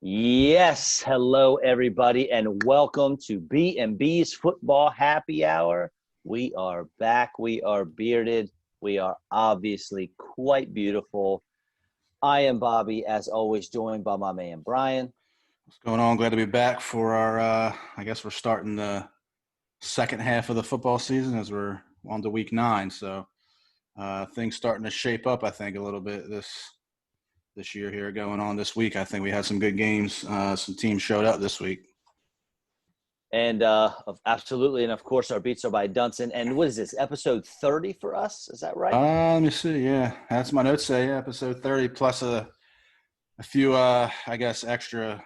Yes, hello everybody, and welcome to B&B's Football Happy Hour. We are back. We are bearded. We are obviously quite beautiful. I am Bobby, as always, joined by my man Brian. What's going on? Glad to be back for our, I guess we're starting the second half of the football season as we're on to week 9. So things starting to shape up, I think, a little bit this year here going on this week. I think we had some good games. Some teams showed up this week. And absolutely, and of course, our beats are by Dunson. And what is this, episode 30 for us? Is that right? Let me see. Yeah, that's my notes say. Yeah, episode 30 plus a few, I guess, extra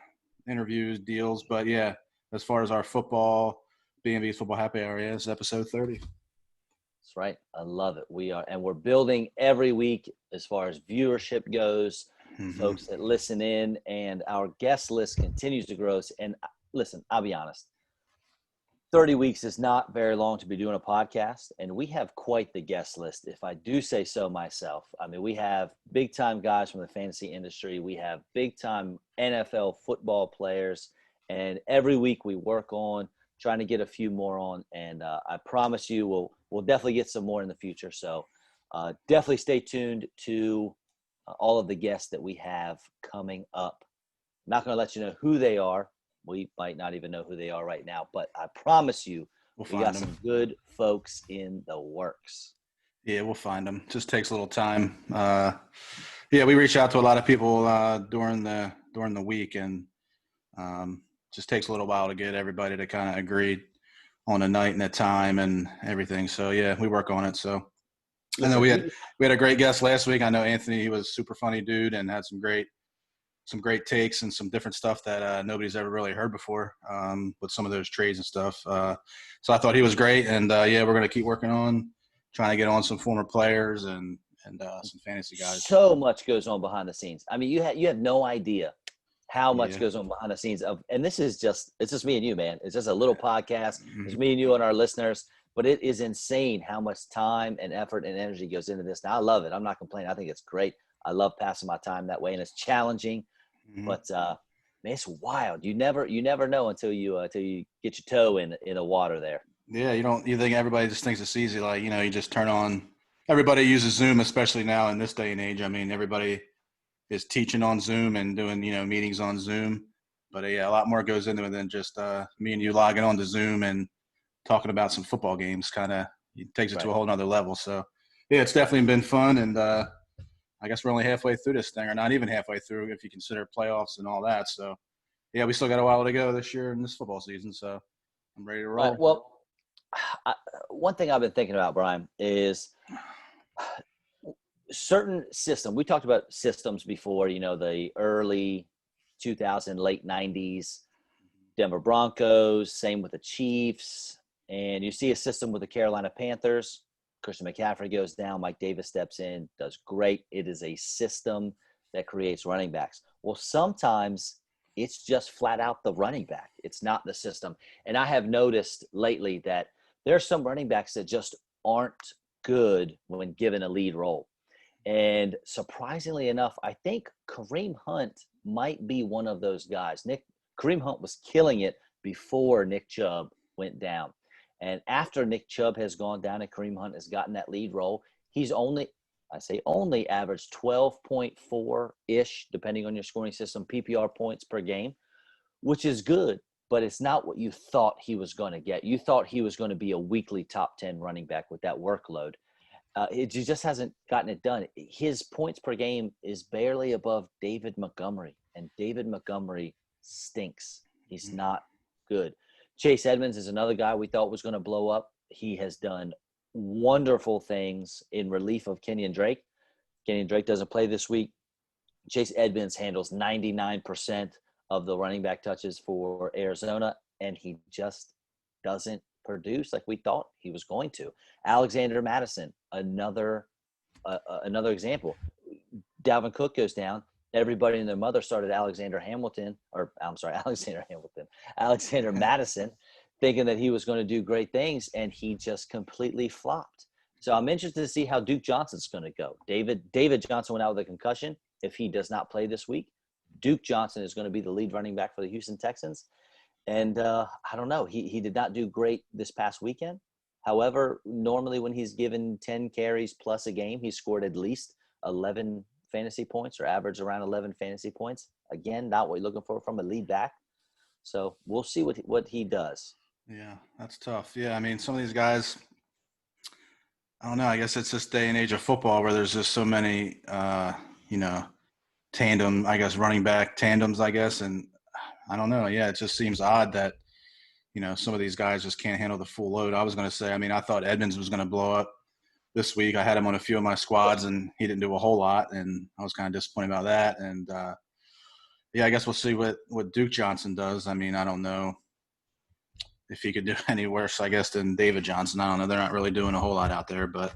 interviews, deals. But yeah, as far as our football, B&B's Football Happy Hour, yeah, it's episode 30. That's right. I love it. We're building every week as far as viewership goes, folks that listen in, and our guest list continues to grow. And listen, I'll be honest, 30 weeks is not very long to be doing a podcast, and we have quite the guest list, if I do say so myself. I mean, we have big-time guys from the fantasy industry. We have big-time NFL football players, and every week we work on trying to get a few more on, and I promise you we'll definitely get some more in the future. So definitely stay tuned to all of the guests that we have coming up. I'm not going to let you know who they are. We might not even know who they are right now, but I promise you, we got some good folks in the works. Yeah, we'll find them. Just takes a little time. Yeah, we reach out to a lot of people during the week, and just takes a little while to get everybody to kind of agree on a night and a time and everything. So yeah, we work on it. So I know we had a great guest last week. I know Anthony, he was a super funny dude and had some great takes and some different stuff that nobody's ever really heard before with some of those trades and stuff. So I thought he was great, and yeah, we're going to keep working on trying to get on some former players and some fantasy guys. So much goes on behind the scenes. I mean, you have no idea how much goes on behind the scenes and this is it's just me and you, man. It's just a little podcast. It's me and you and our listeners, but it is insane how much time and effort and energy goes into this. Now I love it. I'm not complaining. I think it's great. I love passing my time that way, and it's challenging. But man, it's wild. You never know until you get your toe in the water there. Yeah, you think everybody just thinks it's easy. Like, you just turn on. Everybody uses Zoom, especially now in this day and age. I mean, everybody is teaching on Zoom and doing meetings on Zoom. But yeah, a lot more goes into it than just me and you logging on to Zoom and talking about some football games. Kind of takes it to a whole nother level. So yeah, it's definitely been fun, and I guess we're only halfway through this thing, or not even halfway through if you consider playoffs and all that. So, yeah, we still got a while to go this year in this football season. So, I'm ready to roll. Right. Well, one thing I've been thinking about, Brian, is certain system. We talked about systems before, the early 2000, late 90s, Denver Broncos, same with the Chiefs. And you see a system with the Carolina Panthers. Christian McCaffrey goes down. Mike Davis steps in, does great. It is a system that creates running backs. Well, sometimes it's just flat out the running back. It's not the system. And I have noticed lately that there are some running backs that just aren't good when given a lead role. And surprisingly enough, I think Kareem Hunt might be one of those guys. Kareem Hunt was killing it before Nick Chubb went down. And after Nick Chubb has gone down and Kareem Hunt has gotten that lead role, he's only averaged 12.4-ish, depending on your scoring system, PPR points per game, which is good, but it's not what you thought he was going to get. You thought he was going to be a weekly top 10 running back with that workload. He just hasn't gotten it done. His points per game is barely above David Montgomery, and David Montgomery stinks. He's not good. Chase Edmonds is another guy we thought was going to blow up. He has done wonderful things in relief of Kenyon Drake. Kenyon Drake doesn't play this week. Chase Edmonds handles 99% of the running back touches for Arizona, and he just doesn't produce like we thought he was going to. Alexander Madison, another example. Dalvin Cook goes down. Everybody and their mother started Alexander Madison, thinking that he was going to do great things, and he just completely flopped. So I'm interested to see how Duke Johnson's going to go. David Johnson went out with a concussion. If he does not play this week, Duke Johnson is going to be the lead running back for the Houston Texans. And I don't know. He did not do great this past weekend. However, normally when he's given 10 carries plus a game, he scored at least 11 fantasy points or average around 11 fantasy points. Again, not what you're looking for from a lead back. So we'll see what he does. Yeah, that's tough. Yeah, I mean, some of these guys, I don't know. I guess it's this day and age of football where there's just so many, tandem, I guess, running back tandems, I guess. And I don't know. Yeah, it just seems odd that, some of these guys just can't handle the full load. I was going to say, I mean, I thought Edmonds was going to blow up this week. I had him on a few of my squads, and he didn't do a whole lot, and I was kind of disappointed about that. And, I guess we'll see what Duke Johnson does. I mean, I don't know if he could do any worse, I guess, than David Johnson. I don't know. They're not really doing a whole lot out there, but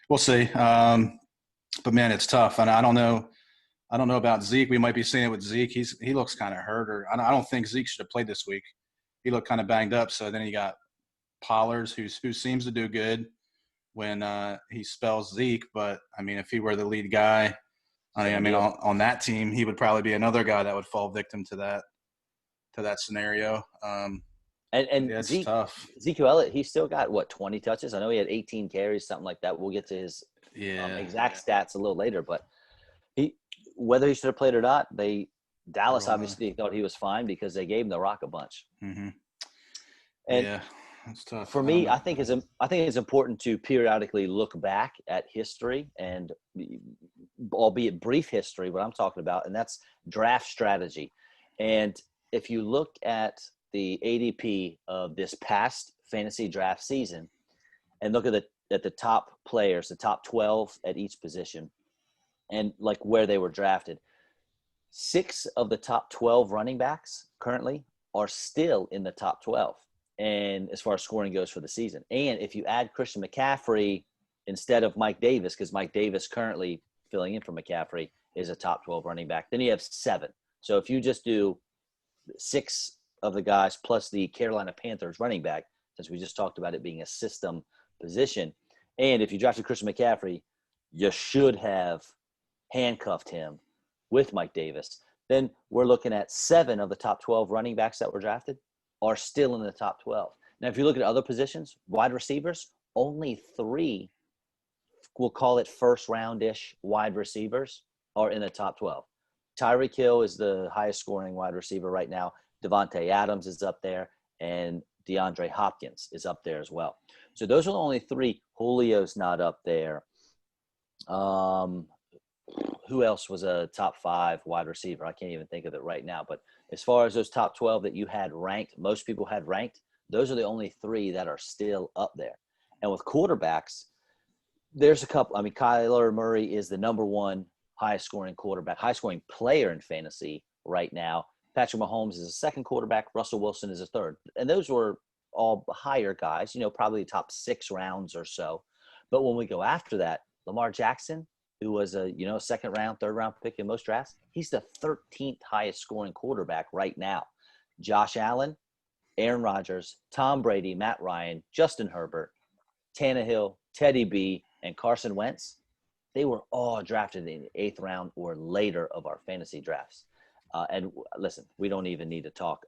we'll see. But, man, it's tough. And I don't know about Zeke. We might be seeing it with Zeke. He looks kind of hurt. Or I don't think Zeke should have played this week. He looked kind of banged up. So then you got Pollard, who seems to do good when he spells Zeke. But, I mean, if he were the lead guy, on that team, he would probably be another guy that would fall victim to that scenario. And it's Zeke, tough. Ezekiel Elliott, he still got, 20 touches? I know he had 18 carries, something like that. We'll get to his exact stats a little later. But whether he should have played or not, Dallas obviously thought he was fine because they gave him the rock a bunch. Mm-hmm. And yeah, that's tough. For me, I think it's important to periodically look back at history, and albeit brief history, what I'm talking about, and that's draft strategy. And if you look at the ADP of this past fantasy draft season and look at the top players, the top 12 at each position, and like where they were drafted, 6 of the top 12 running backs currently are still in the top 12. And as far as scoring goes for the season. And if you add Christian McCaffrey instead of Mike Davis, because Mike Davis currently filling in for McCaffrey is a top 12 running back, then you have 7. So if you just do 6 of the guys plus the Carolina Panthers running back, since we just talked about it being a system position, and if you drafted Christian McCaffrey, you should have handcuffed him with Mike Davis. Then we're looking at 7 of the top 12 running backs that were drafted are still in the top 12. Now, if you look at other positions, wide receivers, only 3, we'll call it first round-ish wide receivers, are in the top 12. Tyreek Hill is the highest scoring wide receiver right now. Devontae Adams is up there, and DeAndre Hopkins is up there as well. So those are the only 3. Julio's not up there. Who else was a top 5 wide receiver? I can't even think of it right now. But as far as those top 12 that you had ranked, most people had ranked, those are the only 3 that are still up there. And with quarterbacks, there's a couple. I mean, Kyler Murray is the number 1 highest scoring quarterback, high scoring player in fantasy right now. Patrick Mahomes is a second quarterback. Russell Wilson is a third. And those were all higher guys, probably top 6 rounds or so. But when we go after that, Lamar Jackson, who was a second round, third round pick in most drafts, he's the 13th highest scoring quarterback right now. Josh Allen, Aaron Rodgers, Tom Brady, Matt Ryan, Justin Herbert, Tannehill, Teddy B, and Carson Wentz, they were all drafted in the 8th round or later of our fantasy drafts. And listen, we don't even need to talk.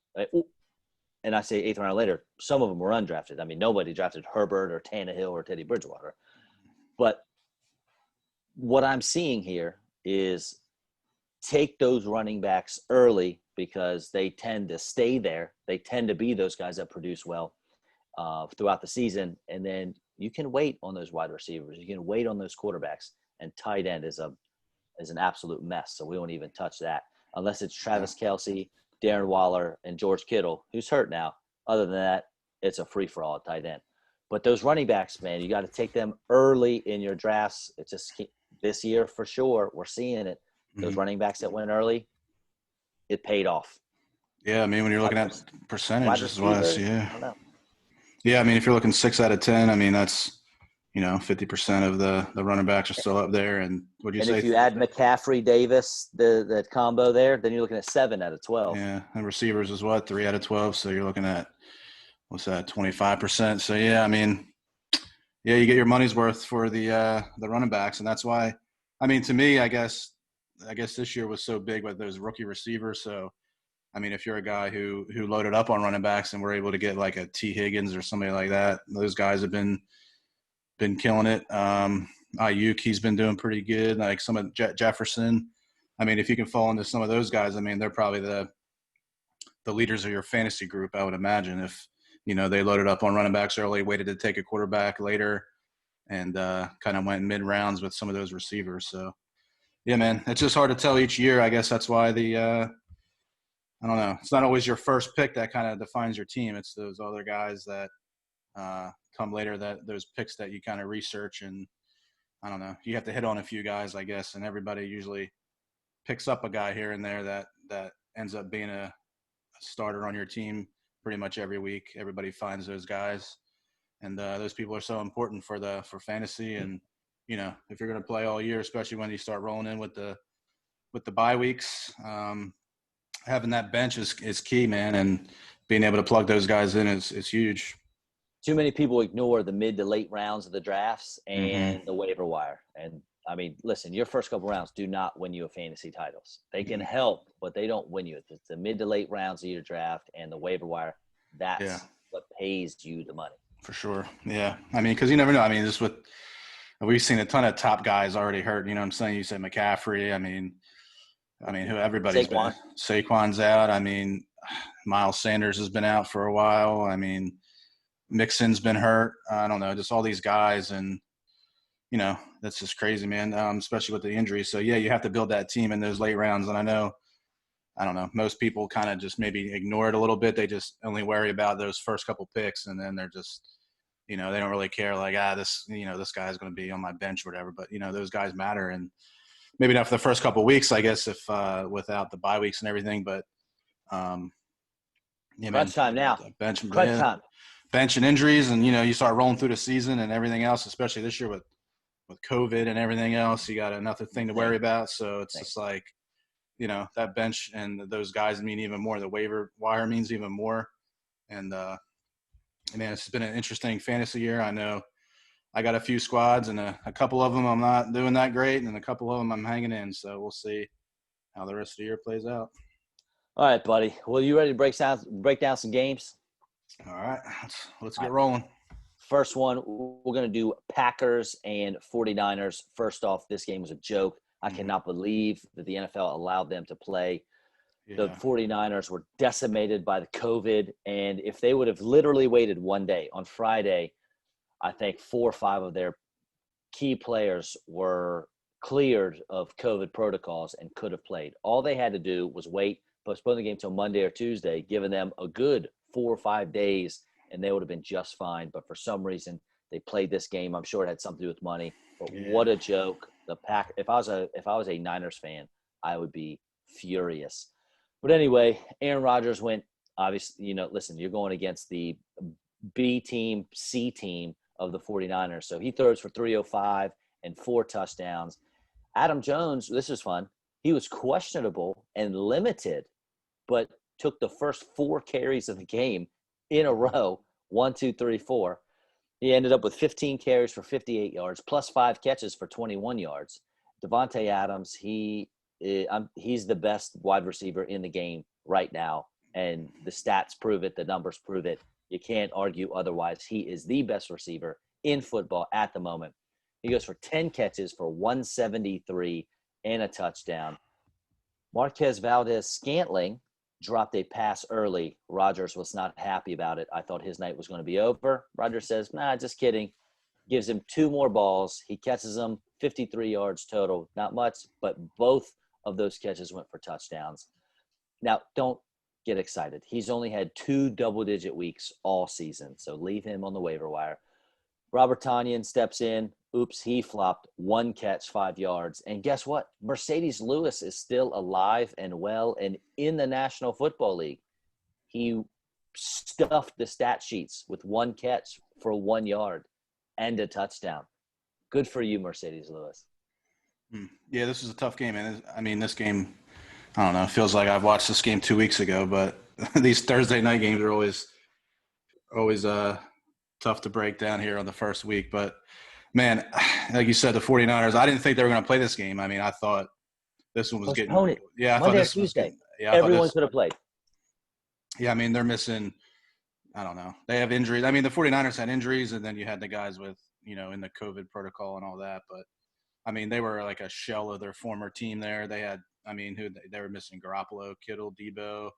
And I say 8th round or later, some of them were undrafted. I mean, nobody drafted Herbert or Tannehill or Teddy Bridgewater. But what I'm seeing here is take those running backs early because they tend to stay there. They tend to be those guys that produce well throughout the season. And then you can wait on those wide receivers. You can wait on those quarterbacks. And tight end is an absolute mess. So we won't even touch that unless it's Travis Kelce, Darren Waller, and George Kittle, who's hurt now. Other than that, it's a free-for-all at tight end. But those running backs, man, you got to take them early in your drafts. It's just this year for sure. We're seeing it. Those running backs that went early, it paid off. Yeah, I mean, when you're looking at percentages, yeah. Yeah, I mean, if you're looking 6 out of 10, I mean, that's, 50% of the running backs are still up there. And what do you say? If you add McCaffrey, Davis, the combo there, then you're looking at 7 out of 12. Yeah, and receivers is what, 3 out of 12. So you're looking at, what's that, 25%. So yeah, I mean, yeah, you get your money's worth for the running backs, and that's why. I mean, to me, I guess I guess this year was so big with those rookie receivers. So, I mean, if you're a guy who loaded up on running backs and were able to get like a T Higgins or somebody like that, those guys have been killing it. Ayuk, he's been doing pretty good. Like some of Jefferson. I mean, if you can fall into some of those guys, I mean, they're probably the leaders of your fantasy group, I would imagine. If they loaded up on running backs early, waited to take a quarterback later, and kind of went mid rounds with some of those receivers. So, yeah, man, it's just hard to tell each year. I guess that's why I don't know. It's not always your first pick that kind of defines your team. It's those other guys that come later, that those picks that you kind of research, and I don't know. You have to hit on a few guys, I guess, and everybody usually picks up a guy here and there that ends up being a starter on your team pretty much every week. Everybody finds those guys, and those people are so important for fantasy. And if you're going to play all year, especially when you start rolling in with the bye weeks, having that bench is key, man, and being able to plug those guys in is huge. Too many people ignore the mid to late rounds of the drafts and the waiver wire. And I mean, listen, your first couple rounds do not win you a fantasy titles. They can help, but they don't win you. It's the mid to late rounds of your draft and the waiver wire. That's what pays you the money. For sure. Yeah. I mean, because you never know. I mean, we've seen a ton of top guys already hurt. You know what I'm saying? You said McCaffrey. I mean, who everybody's been. Saquon's out. I mean, Miles Sanders has been out for a while. I mean, Mixon's been hurt. I don't know, just all these guys, and that's just crazy, man. Especially with the injuries. So yeah, you have to build that team in those late rounds. And I don't know, most people kind of just maybe ignore it a little bit. They just only worry about those first couple picks, and then they're just, they don't really care. Like, this guy's going to be on my bench or whatever. But those guys matter, and maybe not for the first couple of weeks, I guess, if without the bye weeks and everything. But crunch time now. Crunch time. Bench and injuries, and you start rolling through the season and everything else, especially this year with COVID and everything else. You got another thing to worry about. So it's just like, that bench and those guys mean even more. The waiver wire means even more. And man, it's been an interesting fantasy year. I know I got a few squads, and a couple of them I'm not doing that great, and a couple of them I'm hanging in. So we'll see how the rest of the year plays out. All right, buddy. Well, you ready to break down some games? All right, let's get rolling. First one, we're going to do Packers and 49ers. First off, this game was a joke. I cannot believe that the NFL allowed them to play. Yeah. The 49ers were decimated by the COVID, and if they would have literally waited one day, on Friday, I think 4 or 5 of their key players were cleared of COVID protocols and could have played. All they had to do was wait, postpone the game till Monday or Tuesday, giving them a good 4 or 5 days, and they would have been just fine. But for some reason, they played this game. I'm sure it had something to do with money. But what a joke! If I was a Niners fan, I would be furious. But anyway, Aaron Rodgers went. Obviously, listen, you're going against the B team, C team of the 49ers. So he throws for 305 and 4 touchdowns. Adam Jones, this is fun. He was questionable and limited, but took the first 4 carries of the game in a row, 1, 2, 3, 4. He ended up with 15 carries for 58 yards, plus 5 catches for 21 yards. Devontae Adams, he's the best wide receiver in the game right now, and the stats prove it. The numbers prove it. You can't argue otherwise. He is the best receiver in football at the moment. He goes for 10 catches for 173 and a touchdown. Marquez Valdez-Scantling dropped a pass early. Rodgers was not happy about it. I thought his night was going to be over. Rodgers says, nah, just kidding. Gives him 2 more balls. He catches them, 53 yards total. Not much, but both of those catches went for touchdowns. Now, don't get excited. He's only had 2 double-digit weeks all season, so leave him on the waiver wire. Robert Tonyan steps in. Oops, he flopped. 1 catch, 5 yards. And guess what? Mercedes Lewis is still alive and well and in the National Football League. He stuffed the stat sheets with 1 catch for 1 yard and a touchdown. Good for you, Mercedes Lewis. Yeah, this is a tough game, man. I mean, this game, I don't know, it feels like I've watched this game 2 weeks ago, but these Thursday night games are always tough to break down here on the first week. But, man, like you said, the 49ers, I didn't think they were going to play this game. I mean, I thought this one was getting. Postpone it. Yeah, I thought Monday or this was Tuesday. getting. Yeah, I thought Everyone this. could have played. Yeah, I mean they're missing. I don't know. They have injuries. I mean the 49ers had injuries, and then you had the guys with in the COVID protocol and all that. But I mean they were like a shell of their former team there. They had. I mean who they were missing: Garoppolo, Kittle, Debo,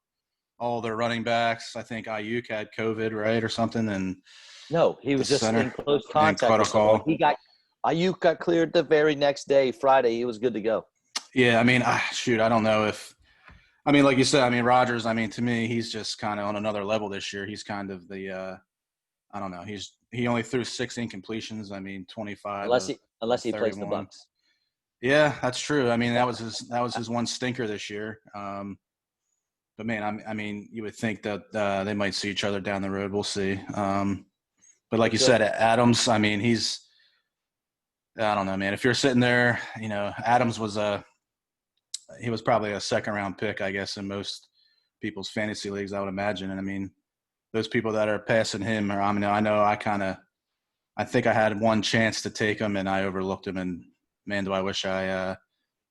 all their running backs. I think Ayuk had COVID, right, or something, and No, he the was just in center close and contact with someone. protocol. Ayuk got cleared the very next day, Friday. He was good to go. Yeah, I mean, shoot, I don't know if. I mean, like you said, I mean, Rodgers. I mean, to me, he's just kind of on another level this year. He's kind of the. I don't know. He only threw 6 incompletions. I mean, 25 Unless of he unless he plays the 31. Bucks. Yeah, that's true. I mean, that was his one stinker this year. But man, I mean, you would think that they might see each other down the road. We'll see. But like They you could. said, Adams. I mean, I don't know, man. If you're sitting there, Adams he was probably a second round pick, I guess, in most people's fantasy leagues, I would imagine. And I mean, those people that are passing him, or I mean, I think I had one chance to take him and I overlooked him. And man, do I wish I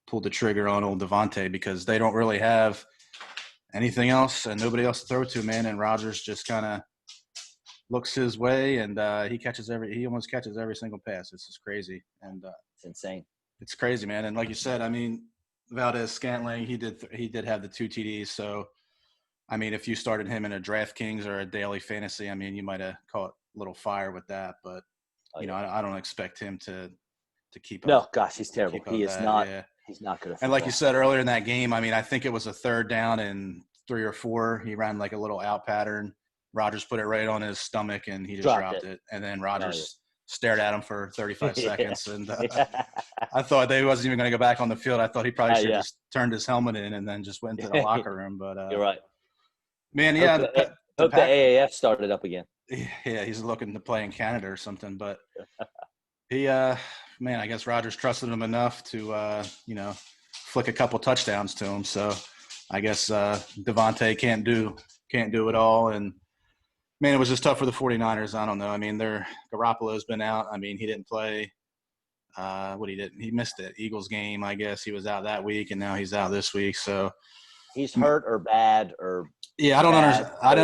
pulled the trigger on old Devontae, because they don't really have anything else and nobody else to throw to, man. And Rodgers just kind of looks his way, and he almost catches every single pass. It's just crazy, and It's insane. it's crazy, man. And like you said, I mean, Valdez Scantling, he did have the 2 TDs. So I mean, if you started him in a DraftKings or a daily fantasy, I mean, you might have caught a little fire with that. But I don't expect him to keep up. No, gosh, he's terrible. Keep up He is that, not. yeah. He's not good at And football. like you said earlier in that game, I mean, I think it was a 3rd down and 3 or 4. He ran like a little out pattern. Rodgers put it right on his stomach, and he just dropped it. And then Rodgers stared at him for 35 seconds. And I thought they wasn't even going to go back on the field. I thought he probably should have just turned his helmet in and then just went to the locker room. But you're right. Man, yeah. Hope the AAF started up again. Yeah, he's looking to play in Canada or something. But he, man, I guess Rodgers trusted him enough to, flick a couple touchdowns to him. So I guess Devontae can't do it all. And man, it was just tough for the 49ers. I don't know. I mean, Garoppolo's been out. I mean, he didn't play. He missed the Eagles game, I guess. He was out that week, and now he's out this week. So he's hurt or bad or. Yeah, I don't understand. I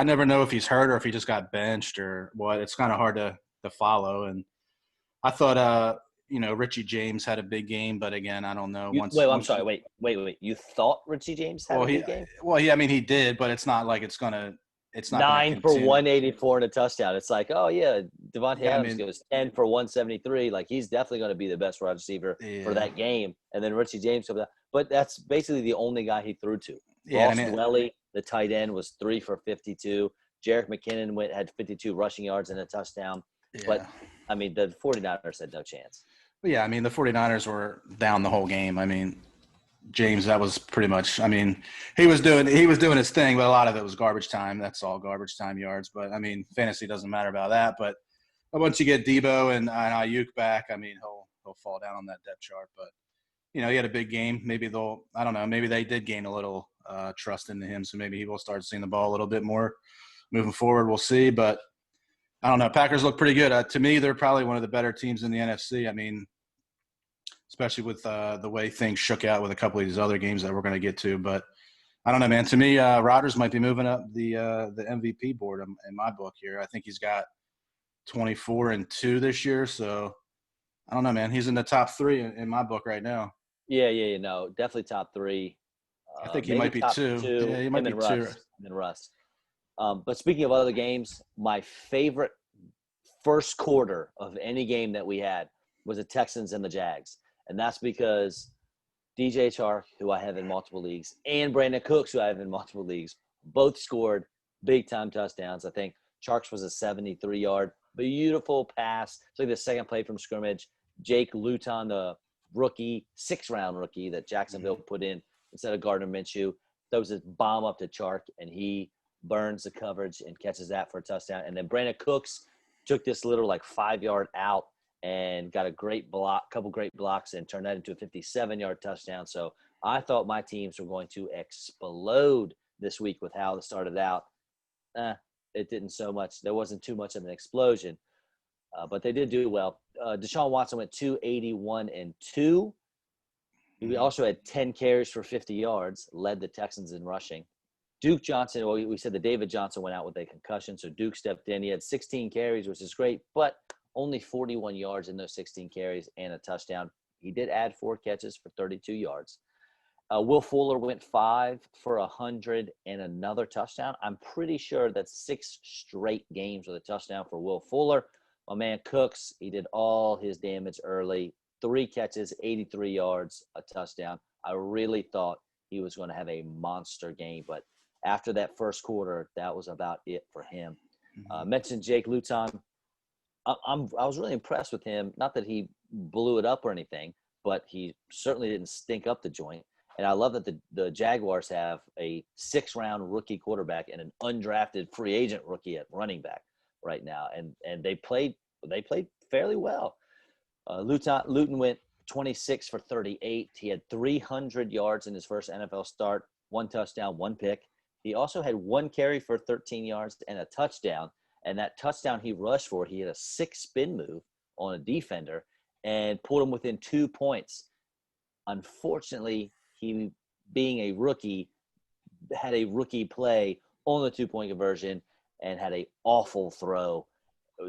never know if he's hurt or if he just got benched or what. It's kind of hard to follow. And I thought, Richie James had a big game, but again, I don't know. I'm sorry. Wait. You thought Richie James had a big game? Well, I mean, he did, but it's not like it's not 9 for 184 and a touchdown. It's like, oh yeah, Devontae Adams goes 10 for 173. Like, he's definitely going to be the best wide receiver for that game. And then Richie James comes out, but that's basically the only guy he threw to. Ross Dwelly, the tight end, was 3 for 52. Jerick McKinnon had 52 rushing yards and a touchdown. Yeah. But I mean, the 49ers had no chance. But yeah, I mean, the 49ers were down the whole game. I mean, James, that was pretty much. I mean, he was doing his thing, but a lot of it was garbage time. That's all garbage time yards. But I mean, fantasy doesn't matter about that. But once you get Debo and Ayuk back, I mean, he'll fall down on that depth chart. But he had a big game. Maybe I don't know. Maybe they did gain a little trust into him, so maybe he will start seeing the ball a little bit more moving forward. We'll see. But I don't know. Packers look pretty good. To me, they're probably one of the better teams in the NFC. I mean, especially with the way things shook out with a couple of these other games that we're going to get to. But I don't know, man. To me, Rodgers might be moving up the MVP board in my book here. I think he's got 24-2 this year. So I don't know, man. He's in the top 3 in my book right now. Yeah. No, definitely top 3. I think he might be 2. Yeah, he might be 2. And Russ. But speaking of other games, my favorite first quarter of any game that we had was the Texans and the Jags. And that's because DJ Chark, who I have in multiple leagues, and Brandon Cooks, who I have in multiple leagues, both scored big-time touchdowns. I think Chark's was a 73-yard, beautiful pass. It's like the second play from scrimmage. Jake Luton, the rookie, 6th-round rookie that Jacksonville put in instead of Gardner Minshew, throws his bomb up to Chark, and he burns the coverage and catches that for a touchdown. And then Brandon Cooks took this little 5-yard out and got a great couple great blocks, and turned that into a 57-yard touchdown. So I thought my teams were going to explode this week with how it started out. It didn't so much. There wasn't too much of an explosion, but they did do well. Deshaun Watson went 281-2. He also had 10 carries for 50 yards, led the Texans in rushing. Duke Johnson, well, we said that David Johnson went out with a concussion, so Duke stepped in. He had 16 carries, which is great, but only 41 yards in those 16 carries and a touchdown. He did add 4 catches for 32 yards. Will Fuller went 5 for 100 and another touchdown. I'm pretty sure that's 6 straight games with a touchdown for Will Fuller. My man Cooks, he did all his damage early. 3 catches, 83 yards, a touchdown. I really thought he was going to have a monster game, but after that first quarter, that was about it for him. Mentioned Jake Luton. I was really impressed with him. Not that he blew it up or anything, but he certainly didn't stink up the joint. And I love that the Jaguars have a 6th-round rookie quarterback and an undrafted free agent rookie at running back right now, and they played fairly well. Luton went 26 for 38. He had 300 yards in his first NFL start, 1 touchdown, 1 pick. He also had 1 carry for 13 yards and a touchdown. And that touchdown he rushed for, he had a 6 spin move on a defender and pulled him within 2 points. Unfortunately, he, being a rookie, had a rookie play on the 2-point conversion and had an awful throw.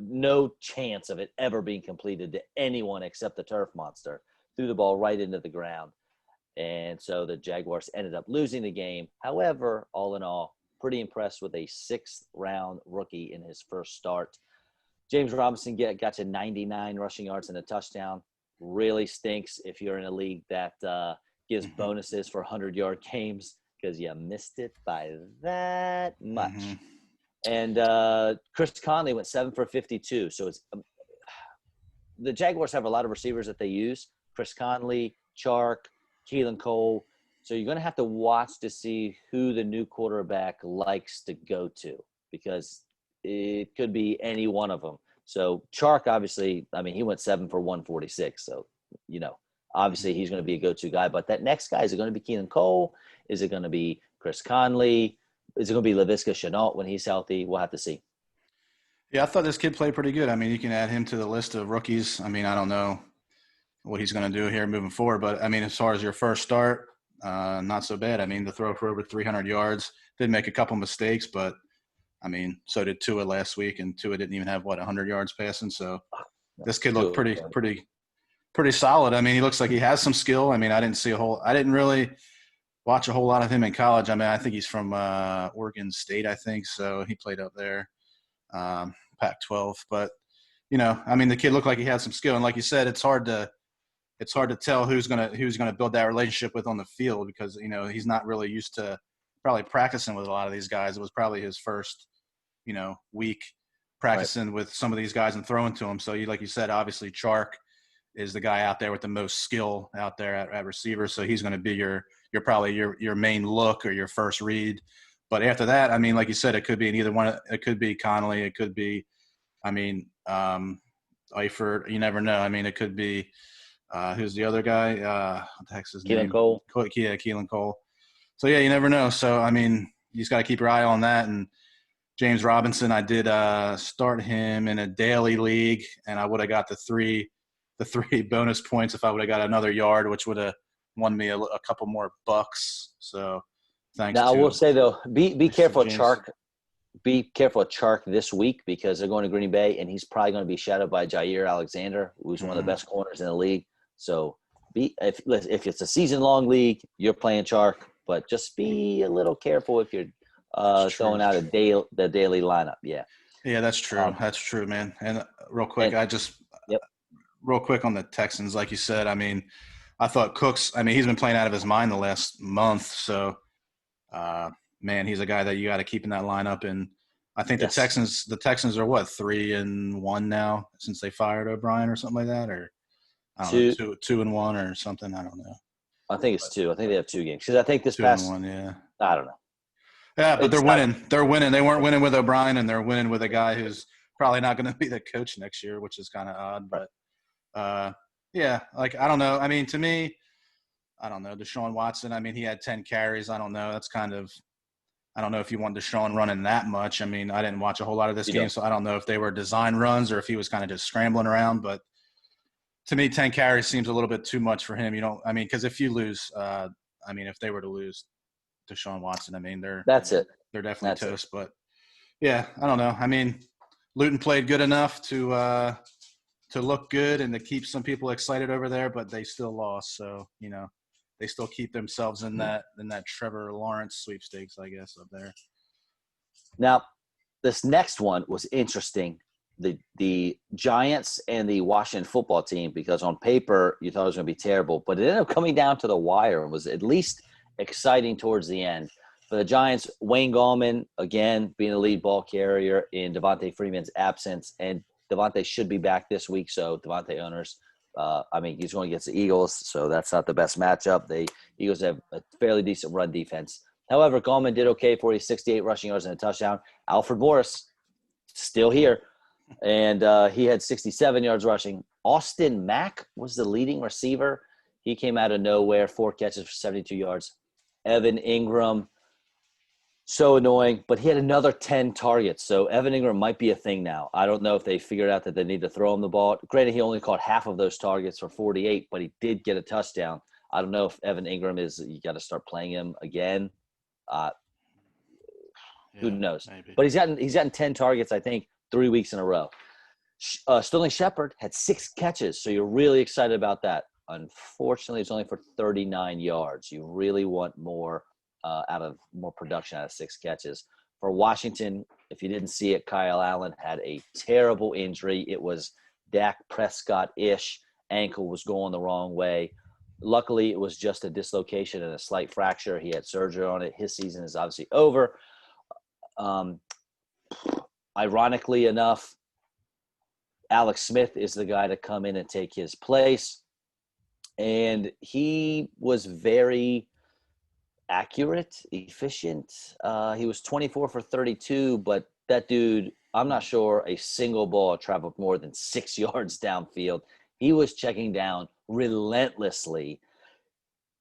No chance of it ever being completed to anyone except the turf monster. Threw the ball right into the ground. And so the Jaguars ended up losing the game. However, all in all, pretty impressed with a 6th-round rookie in his first start. James Robinson got to 99 rushing yards and a touchdown. Really stinks if you're in a league that gives bonuses for 100-yard games because you missed it by that much. And Chris Conley went 7 for 52. So it's the Jaguars have a lot of receivers that they use. Chris Conley, Chark, Keelan Cole. So you're going to have to watch to see who the new quarterback likes to go to because it could be any one of them. So Chark, obviously, I mean, he went 7 for 146. So, obviously he's going to be a go-to guy. But that next guy, is it going to be Keelan Cole? Is it going to be Chris Conley? Is it going to be Laviska Shenault when he's healthy? We'll have to see. Yeah, I thought this kid played pretty good. I mean, you can add him to the list of rookies. I mean, I don't know what he's going to do here moving forward. But, I mean, as far as your first start, not so bad. I mean, the throw for over 300 yards. Did make a couple mistakes, but, I mean, so did Tua last week, and Tua didn't even have, 100 yards passing. So this kid looked pretty solid. I mean, he looks like he has some skill. I mean, I didn't really watch a whole lot of him in college. I mean, I think he's from Oregon State, I think. So he played up there, Pac-12. But, I mean, the kid looked like he had some skill. And like you said, it's hard to tell who's gonna build that relationship with on the field because, he's not really used to probably practicing with a lot of these guys. It was probably his first, week practicing with some of these guys and throwing to them. So like you said, obviously Chark is the guy out there with the most skill out there at receiver. So he's going to be your main look or your first read. But after that, I mean, like you said, it could be in either one. It could be Connolly. It could be, Eifert. You never know. I mean, it could be, who's the other guy? What the heck's his name? Keelan Cole. Yeah, Keelan Cole. So, yeah, you never know. So, I mean, you just got to keep your eye on that. And James Robinson, I did start him in a daily league, and I would have got the three bonus points if I would have got another yard, which would have won me a couple more bucks. So, thanks. Now, I will say, though, be careful, Chark. Be careful, Chark, this week because they're going to Green Bay, and he's probably going to be shadowed by Jair Alexander, who's one of the best corners in the league. So, if it's a season-long league, you're playing Chark, but just be a little careful if you're throwing out the daily lineup. Yeah. Yeah, that's true. That's true, man. And real quick, real quick on the Texans, like you said, I mean, I thought Cooks, I mean, he's been playing out of his mind the last month. So, man, he's a guy that you got to keep in that lineup. And I think the Texans are what, 3-1 now since they fired O'Brien or something like that, or I don't know, 2-1 or something. I don't know. I think it's 2. I think they have 2 games because I think this 2-1, yeah. I don't know. Yeah, but they're winning. They're winning. They weren't winning with O'Brien, and they're winning with a guy who's probably not going to be the coach next year, which is kind of odd. But, yeah, like, I don't know. I mean, to me, I don't know. Deshaun Watson, I mean, he had 10 carries. I don't know. That's kind of – I don't know if you want Deshaun running that much. I mean, I didn't watch a whole lot of this game, so I don't know if they were design runs or if he was kind of just scrambling around. But to me, 10 carries seems a little bit too much for him. Because if you lose, if they were to lose Deshaun Watson, That's it. they're definitely That's toast. But yeah, I don't know. Luton played good enough to look good and to keep some people excited over there, but they still lost. So, they still keep themselves in that Trevor Lawrence sweepstakes, I guess, up there. Now, this next one was interesting. The Giants and the Washington football team, because on paper you thought it was going to be terrible, but it ended up coming down to the wire and was at least exciting towards the end. For the Giants, Wayne Gallman, again, being the lead ball carrier in Devontae Freeman's absence, and Devontae should be back this week, so Devontae owners, he's going against the Eagles, so that's not the best matchup. The Eagles have a fairly decent run defense. However, Gallman did okay for 68 rushing yards and a touchdown. Alfred Morris, still here, and he had 67 yards rushing. Austin Mack was the leading receiver. He came out of nowhere, 4 catches for 72 yards. Evan Ingram, so annoying, but he had another 10 targets. So Evan Ingram might be a thing now. I don't know if they figured out that they need to throw him the ball. Granted, he only caught half of those targets for 48, but he did get a touchdown. I don't know if Evan Ingram you got to start playing him again. Who knows? Maybe. But he's gotten 10 targets, I think, 3 weeks in a row. Sterling Shepard had 6 catches, so you're really excited about that. Unfortunately, it's only for 39 yards. You really want more more production out of 6 catches. For Washington, if you didn't see it, Kyle Allen had a terrible injury. It was Dak Prescott-ish. Ankle was going the wrong way. Luckily, it was just a dislocation and a slight fracture. He had surgery on it. His season is obviously over. Ironically enough, Alex Smith is the guy to come in and take his place. And he was very accurate, efficient. He was 24 for 32, but that dude, I'm not sure a single ball traveled more than 6 yards downfield. He was checking down relentlessly.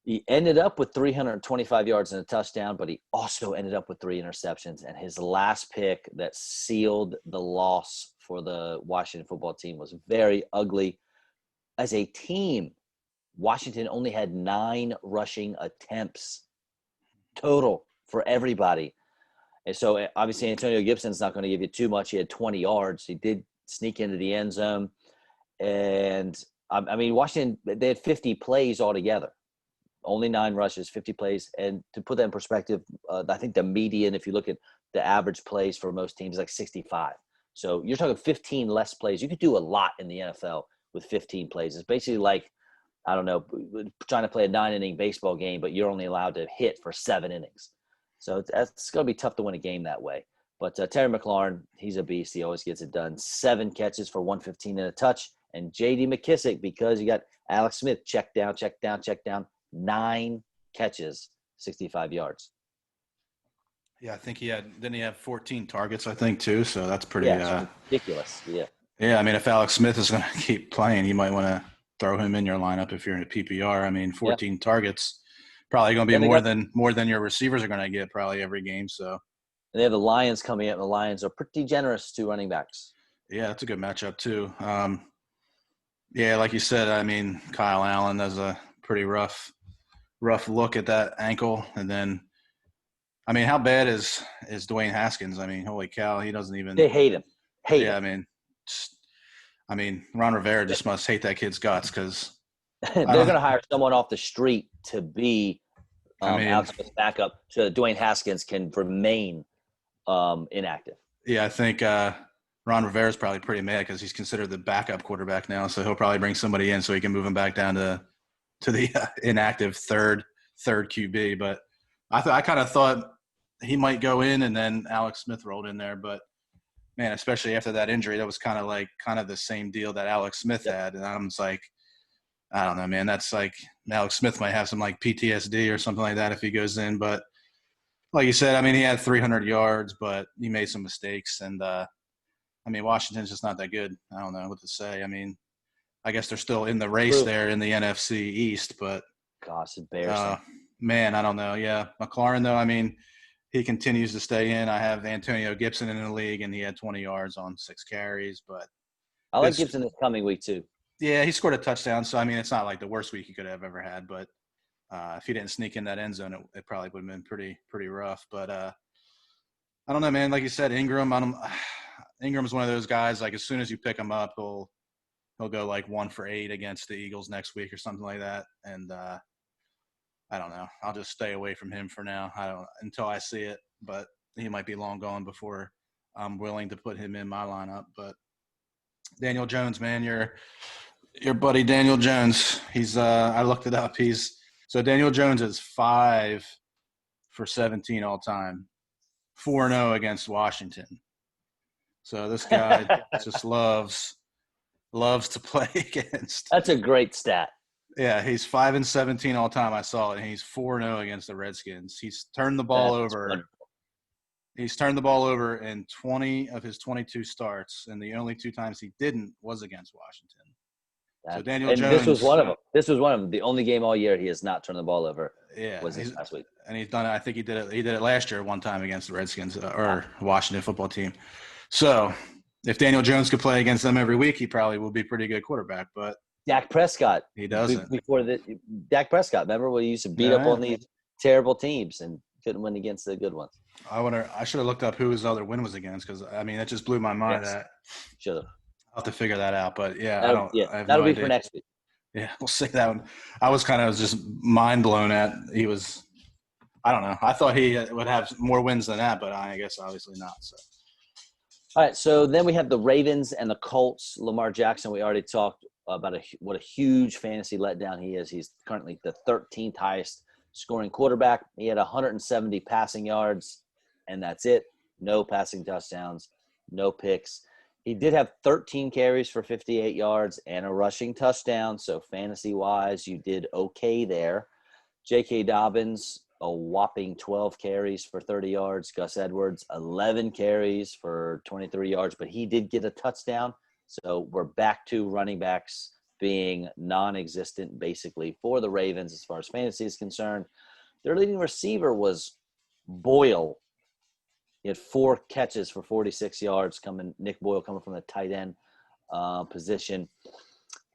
He ended up with 325 yards and a touchdown, but he also ended up with 3 interceptions. And his last pick that sealed the loss for the Washington football team was very ugly. As a team, Washington only had 9 rushing attempts total for everybody. And so obviously Antonio Gibson's not going to give you too much. He had 20 yards. He did sneak into the end zone. And Washington, they had 50 plays altogether. Only 9 rushes, 50 plays. And to put that in perspective, I think the median, if you look at the average plays for most teams, is like 65. So you're talking 15 less plays. You could do a lot in the NFL with 15 plays. It's basically like, I don't know, trying to play a 9-inning baseball game, but you're only allowed to hit for 7 innings. So it's going to be tough to win a game that way. But Terry McLaurin, he's a beast. He always gets it done. 7 catches for 115 and a touch. And J.D. McKissick, because you got Alex Smith, check down, 9 catches, 65 yards. Yeah, I think didn't he have 14 targets, I think, too? So that's pretty ridiculous. Yeah. Yeah, if Alex Smith is going to keep playing, you might want to throw him in your lineup if you're in a PPR. 14 targets, probably going to be more than your receivers are going to get probably every game. So they have the Lions coming in, and the Lions are pretty generous to running backs. Yeah, that's a good matchup too. Yeah, like you said, Kyle Allen does a pretty rough look at that ankle, and then how bad is Dwayne Haskins? Holy cow, he doesn't even. They hate him. Ron Rivera just must hate that kid's guts because they're going to hire someone off the street to be Alex Smith's backup so Dwayne Haskins can remain inactive. Yeah, I think Ron Rivera is probably pretty mad because he's considered the backup quarterback now, so he'll probably bring somebody in so he can move him back down to the inactive third QB. But I kind of thought he might go in, and then Alex Smith rolled in there, but. Man, especially after that injury, that was kind of the same deal that Alex Smith had. And I was like, I don't know, man. That's like Alex Smith might have some like PTSD or something like that if he goes in. But like you said, he had 300 yards, but he made some mistakes. And, Washington's just not that good. I don't know what to say. I guess they're still in the race there in the NFC East. But, gosh, embarrassing. Man, I don't know. Yeah, McLaurin, though, he continues to stay in. I have Antonio Gibson in the league, and he had 20 yards on 6 carries. But I like Gibson this coming week too. Yeah, he scored a touchdown. So, I mean, it's not like the worst week he could have ever had. But if he didn't sneak in that end zone, it probably would have been pretty rough. But I don't know, man. Like you said, Ingram's one of those guys, like as soon as you pick him up, he'll go like 1 for 8 against the Eagles next week or something like that. And I don't know. I'll just stay away from him for now. I don't until I see it. But he might be long gone before I'm willing to put him in my lineup. But Daniel Jones, man, your buddy Daniel Jones. He's I looked it up. So Daniel Jones is 5 for 17 all time, 4-0 against Washington. So this guy just loves to play against. That's a great stat. Yeah, he's 5 and 17 all time. I saw it, and he's 4-0 against the Redskins. He's turned the ball over. Wonderful. He's turned the ball over in 20 of his 22 starts, and the only 2 times he didn't was against Washington. So Daniel Jones. This was one of them. This was one of them. The only game all year he has not turned the ball over. Yeah, was this last week, and he's done it. I think he did it. He did it last year one time against the Redskins or Washington football team. So if Daniel Jones could play against them every week, he probably would be a pretty good quarterback. But Dak Prescott, he doesn't. Dak Prescott, remember when he used to beat up on these terrible teams and couldn't win against the good ones? I should have looked up who his other win was against because I mean that just blew my mind. Yes. That should have. I'll have to figure that out. But yeah, that'll be for next week. Yeah, we'll see that one. I was kind of just mind blown at he was. I don't know. I thought he would have more wins than that, but I guess obviously not. So. All right, so then we have the Ravens and the Colts. Lamar Jackson, we already talked about what a huge fantasy letdown he is. He's currently the 13th highest scoring quarterback. He had 170 passing yards, and that's it. No passing touchdowns, no picks. He did have 13 carries for 58 yards and a rushing touchdown, so fantasy-wise, you did okay there. J.K. Dobbins, a whopping 12 carries for 30 yards. Gus Edwards, 11 carries for 23 yards, but he did get a touchdown. So we're back to running backs being non-existent basically for the Ravens as far as fantasy is concerned. Their leading receiver was Boyle. He had 4 catches for 46 yards Nick Boyle coming from the tight end position.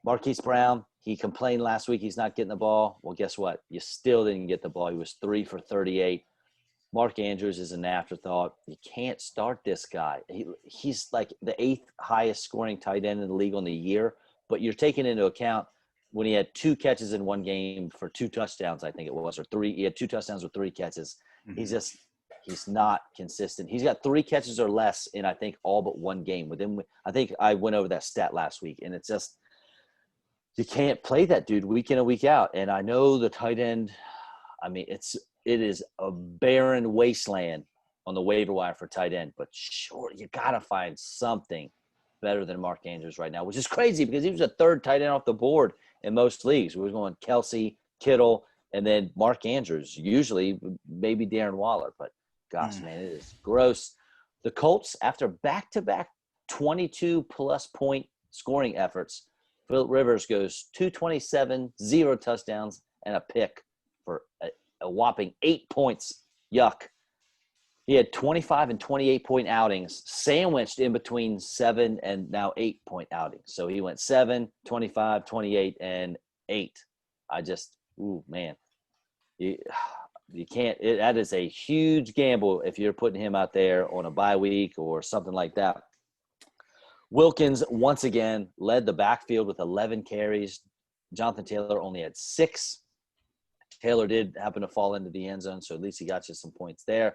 Marquise Brown, he complained last week he's not getting the ball. Well, guess what? You still didn't get the ball. He was 3 for 38. Mark Andrews is an afterthought. You can't start this guy. He's like the 8th highest scoring tight end in the league on the year, but you're taking into account when he had 2 catches in one game for 2 touchdowns, I think it was, or 3. He had 2 touchdowns with 3 catches. Mm-hmm. He's not consistent. He's got 3 catches or less in, I think, all but one game. I think I went over that stat last week, and it's just you can't play that dude week in and week out. And I know the tight end, I mean, it is a barren wasteland on the waiver wire for tight end, but sure, you got to find something better than Mark Andrews right now, which is crazy because he was a 3rd tight end off the board in most leagues. We were going Kelsey, Kittle, and then Mark Andrews, usually maybe Darren Waller, but gosh, man, it is gross. The Colts, after back-to-back 22-plus point scoring efforts, Philip Rivers goes 227, 0 touchdowns, and a pick for a whopping 8 points. Yuck. He had 25 and 28-point outings, sandwiched in between 7 and now 8-point outings. So he went 7, 25, 28, and 8. Man. You can't – that is a huge gamble if you're putting him out there on a bye week or something like that. Wilkins, once again, led the backfield with 11 carries. Jonathan Taylor only had 6. Taylor did happen to fall into the end zone, so at least he got you some points there.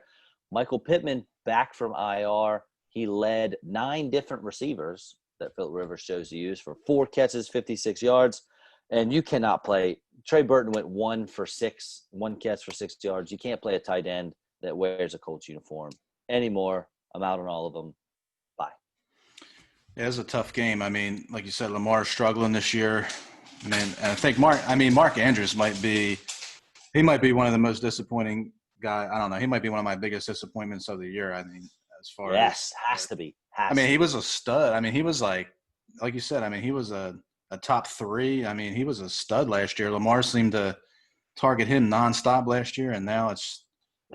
Michael Pittman, back from IR. He led 9 different receivers that Philip Rivers chose to use for 4 catches, 56 yards. And you cannot play – Trey Burton went 1 for 6, 1 catch for 6 yards. You can't play a tight end that wears a Colts uniform anymore. I'm out on all of them. Bye. Yeah, it's a tough game. I mean, like you said, Lamar's struggling this year. And I think Mark Andrews might be one of the most disappointing guy. I don't know. He might be one of my biggest disappointments of the year. I mean, as far as has to be. He was a stud. I mean, he was like you said. I mean, he was a top 3. I mean, he was a stud last year. Lamar seemed to target him nonstop last year, and now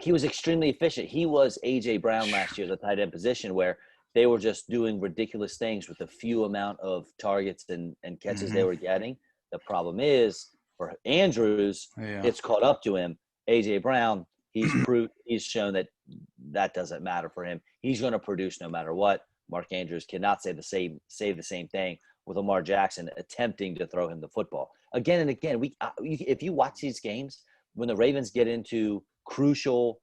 he was extremely efficient. He was A.J. Brown last year, the tight end position, where they were just doing ridiculous things with the few amount of targets and catches they Mhm. were getting. The problem is for Andrews, Yeah. it's caught up to him. AJ Brown, he's shown that that doesn't matter for him. He's going to produce no matter what. Mark Andrews cannot say the same thing with Lamar Jackson attempting to throw him the football again and again. If you watch these games, when the Ravens get into crucial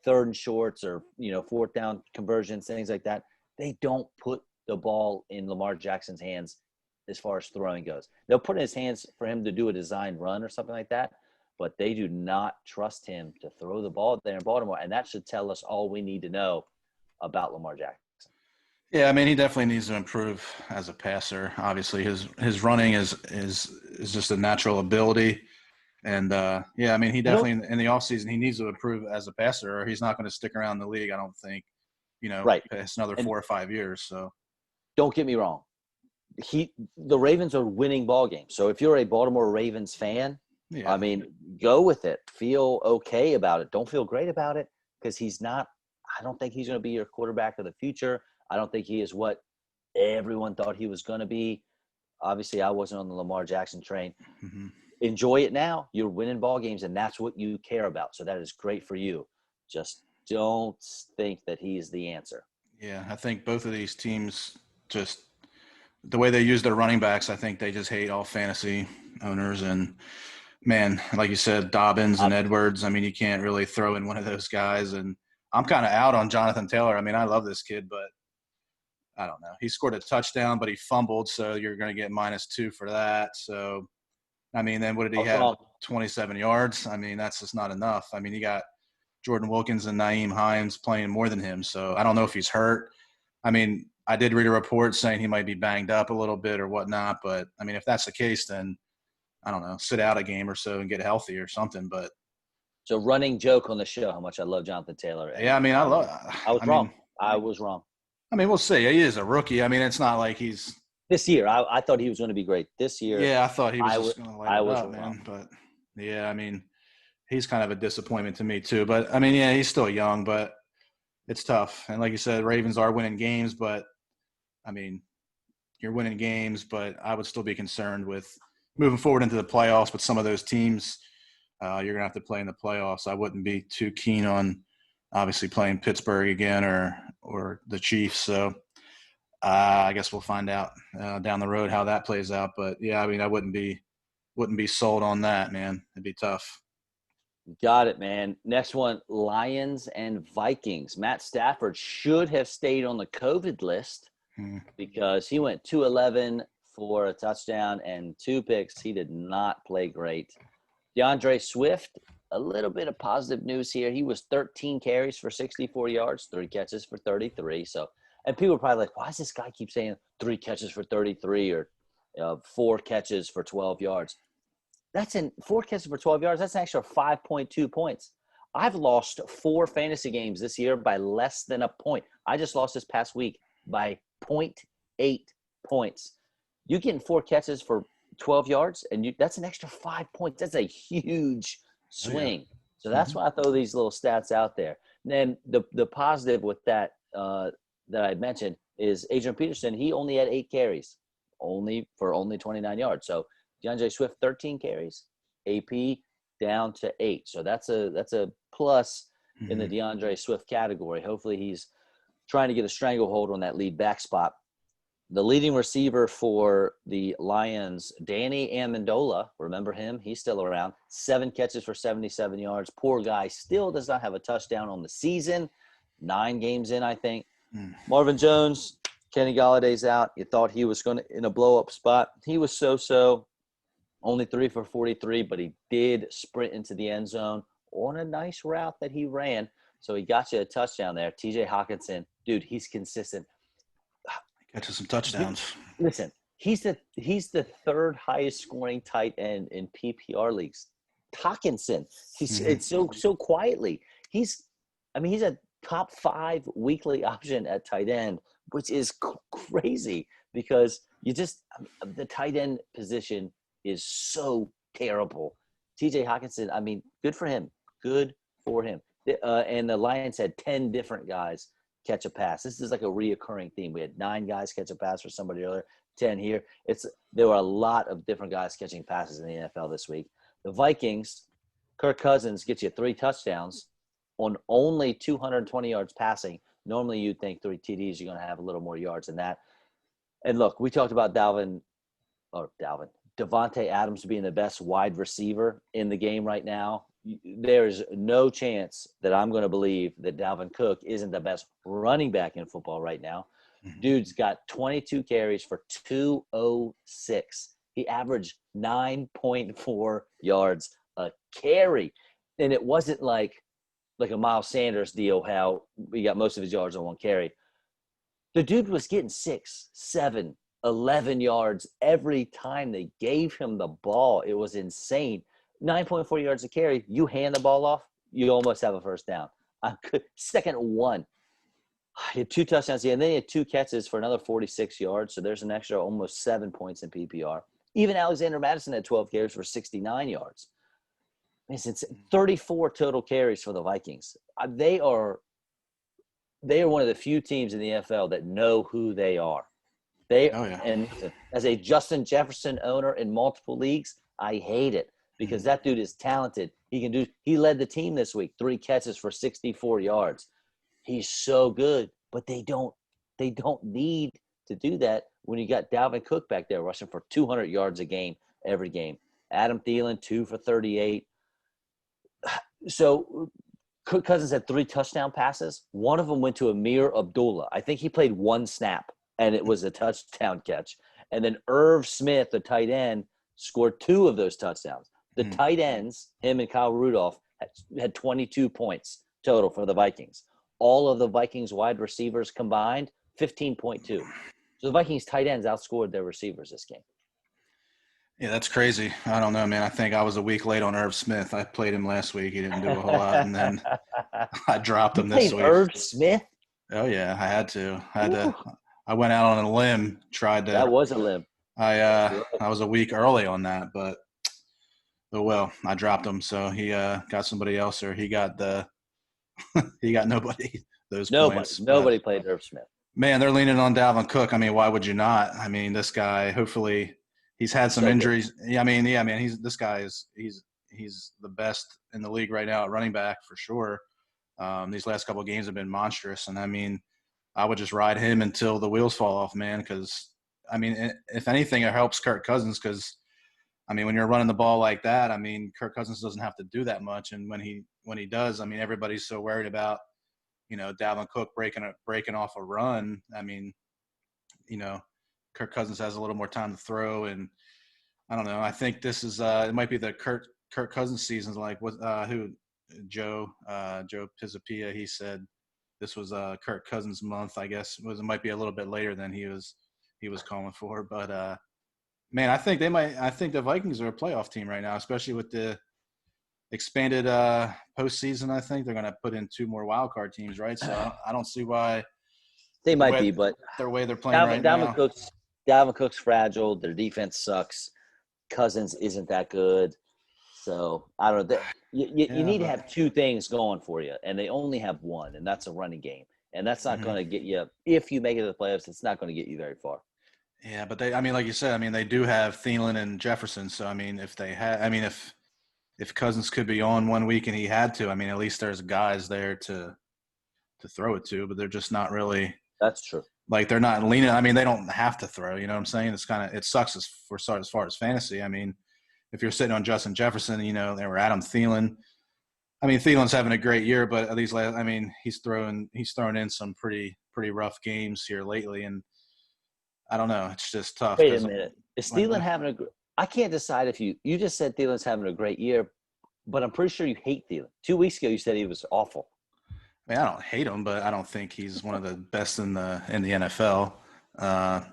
third and shorts or fourth down conversions, things like that, they don't put the ball in Lamar Jackson's hands as far as throwing goes. They'll put it in his hands for him to do a design run or something like that, but they do not trust him to throw the ball there in Baltimore, and that should tell us all we need to know about Lamar Jackson. Yeah, I mean, he definitely needs to improve as a passer. Obviously, his running is just a natural ability. And yeah, I mean, he You know, definitely in the offseason he needs to improve as a passer, or he's not going to stick around the league. I don't think, right. past another And 4 or 5 years. So don't get me wrong, the Ravens are winning ball games. So if you're a Baltimore Ravens fan, I yeah, mean, go with it. Feel okay about it. Don't feel great about it because he's not. I don't think he's going to be your quarterback of the future. I don't think he is what everyone thought he was going to be. Obviously, I wasn't on the Lamar Jackson train. hmm Enjoy it now. You're winning ball games, and that's what you care about. So that is great for you. Just don't think that he's the answer. yeah. I think both of these teams just the way they use their running backs. I think they just hate all fantasy owners and man, like you said, Dobbins and Edwards. I mean, you can't really throw in one of those guys. And I'm kind of out on Jonathan Taylor. I mean, I love this kid, but I don't know. He scored a touchdown, but he fumbled, so you're going to get -2 for that. So, I mean, then what did I he was have? wrong. 27 yards. I mean, that's just not enough. I mean, you got Jordan Wilkins and Naeem Hines playing more than him. So I don't know if he's hurt. I mean, I did read a report saying he might be banged up a little bit or whatnot. But I mean, if that's the case, then I don't know, sit out a game or so and get healthy or something. But So running joke on the show how much I love Jonathan Taylor, yeah, I and mean, I was I wrong. mean, I was wrong. I mean, we'll see. He is a rookie. I mean, it's not like he's. This year, I thought he was going to be great. This year, Yeah, I thought he was I just was going to light I it was up, wrong. man. But yeah, I mean, he's kind of a disappointment to me too. But I mean, yeah, he's still young, but it's tough. And like you said, Ravens are winning games, but I mean, you're winning games, but I would still be concerned with moving forward into the playoffs with some of those teams. You're gonna have to play in the playoffs. I wouldn't be too keen on obviously playing Pittsburgh again or the Chiefs. So I guess we'll find out down the road how that plays out. But yeah, I mean, I wouldn't be sold on that, man. It'd be tough. Got it, man. Next one, Lions and Vikings. Matt Stafford should have stayed on the COVID list Hmm. because he went 211 for a touchdown and 2 picks. He did not play great. DeAndre Swift, a little bit of positive news here. He was 13 carries for 64 yards, 3 catches for 33. So, and people are probably like, why does this guy keep saying 3 catches for 33 or 4 catches for 12 yards? That's in 4 catches for 12 yards. That's an extra 5.2 points. I've lost 4 fantasy games this year by less than a point. I just lost this past week by zero point 0.8 points. You getting 4 catches for 12 yards, and that's an extra 5 points. That's a huge Oh yeah. swing. So that's Hmm. why I throw these little stats out there. And then the positive with that that I mentioned is Adrian Peterson. He only had 8 carries, only 29 yards. So DeAndre Swift 13 carries, AP down to 8. So that's a plus in the Hmm. DeAndre Swift category. Hopefully he's trying to get a stranglehold on that lead back spot. The leading receiver for the Lions, Danny Amendola, remember him? He's still around. 7 catches for 77 yards. Poor guy still does not have a touchdown on the season. 9 games in, I think. Marvin Jones, Kenny Galladay's out. You thought he was going to in a blow-up spot. He was so-so. Only 3 for 43, but he did sprint into the end zone on a nice route that he ran. So he got you a touchdown there. TJ Hawkinson, dude, he's consistent. Catches some touchdowns. Listen, he's the third highest scoring tight end in PPR leagues. Hawkinson, Hmm. it's so quietly. He's a top 5 weekly option at tight end, which is crazy because the tight end position is so terrible. TJ Hawkinson, good for him. Good for him. And the Lions had 10 different guys catch a pass. This is like a reoccurring theme. We had 9 guys catch a pass for somebody earlier, 10 here. There were a lot of different guys catching passes in the NFL this week. The Vikings, Kirk Cousins gets you 3 touchdowns on only 220 yards passing. Normally you'd think 3 TDs, you're going to have a little more yards than that. And look, we talked about Davante Adams being the best wide receiver in the game right now. There's no chance that I'm going to believe that Dalvin Cook isn't the best running back in football right now. Dude's got 22 carries for 206. He averaged 9.4 yards a carry. And it wasn't like a Miles Sanders deal, how he got most of his yards on one carry. The dude was getting 6, 7, 11 yards every time they gave him the ball. It was insane. 9.4 yards a carry. You hand the ball off, you almost have a first down. Second 1. He had 2 touchdowns, and then he had 2 catches for another 46 yards. So there's an extra almost 7 points in PPR. Even Alexander Madison had 12 carries for 69 yards. It's 34 total carries for the Vikings. They are one of the few teams in the NFL that know who they are. And as a Justin Jefferson owner in multiple leagues, I hate it because that dude is talented. He led the team this week, 3 catches for 64 yards. He's so good, but they don't need to do that when you got Dalvin Cook back there rushing for 200 yards a game every game. Adam Thielen, 2 for 38. So Kirk Cousins had 3 touchdown passes. One of them went to Amir Abdullah. I think he played 1 snap, and it was a touchdown catch. And then Irv Smith, the tight end, scored 2 of those touchdowns. The tight ends, him and Kyle Rudolph, had 22 points total for the Vikings. All of the Vikings wide receivers combined, 15.2. So the Vikings tight ends outscored their receivers this game. Yeah, that's crazy. I don't know, man. I think I was a week late on Irv Smith. I played him last week. He didn't do a whole lot, and then I dropped him this week. Irv Smith? Oh yeah, I had to. I went out on a limb. Tried to. That was a limb. I was a week early on that, but I dropped him. So he got somebody else, or he got nobody. Nobody played Irv Smith. Man, they're leaning on Dalvin Cook. I mean, why would you not? I mean, this guy. Hopefully, he's had some injuries. Good. Yeah, man. He's the best in the league right now at running back for sure. These last couple of games have been monstrous, and I mean, I would just ride him until the wheels fall off, man. Because I mean, if anything, it helps Kirk Cousins because, I mean, when you're running the ball like that, I mean, Kirk Cousins doesn't have to do that much, and when he does, I mean, everybody's so worried about, Dalvin Cook breaking off a run. I mean, Kirk Cousins has a little more time to throw, and I don't know. I think this is it might be the Kirk Cousins season. Like Joe Pisapia, he said this was Kirk Cousins month. I guess it might be a little bit later than he was calling for, but man, I think the Vikings are a playoff team right now, especially with the expanded postseason. I think they're going to put in 2 more wild card teams, right? So I don't see why they might be, but the way they're playing now. Dalvin Cook's fragile. Their defense sucks. Cousins isn't that good. So I don't know. You need to have 2 things going for you, and they only have one, and that's a running game. And that's not going to get you – if you make it to the playoffs, it's not going to get you very far. Yeah, but like you said, I mean, they do have Thielen and Jefferson. So, I mean, if Cousins could be on one week and he had to, I mean, at least there's guys there to throw it to, but they're just not really – That's true. Like they're not leaning. I mean, they don't have to throw. You know what I'm saying? It sucks as far as fantasy. I mean, if you're sitting on Justin Jefferson, or Adam Thielen. I mean, Thielen's having a great year, but at least he's thrown in some pretty rough games here lately, and I don't know. It's just tough. Wait a minute. Is Thielen having I can't decide if you just said Thielen's having a great year, but I'm pretty sure you hate Thielen. 2 weeks ago, you said he was awful. I mean, I don't hate him, but I don't think he's one of the best in the NFL. I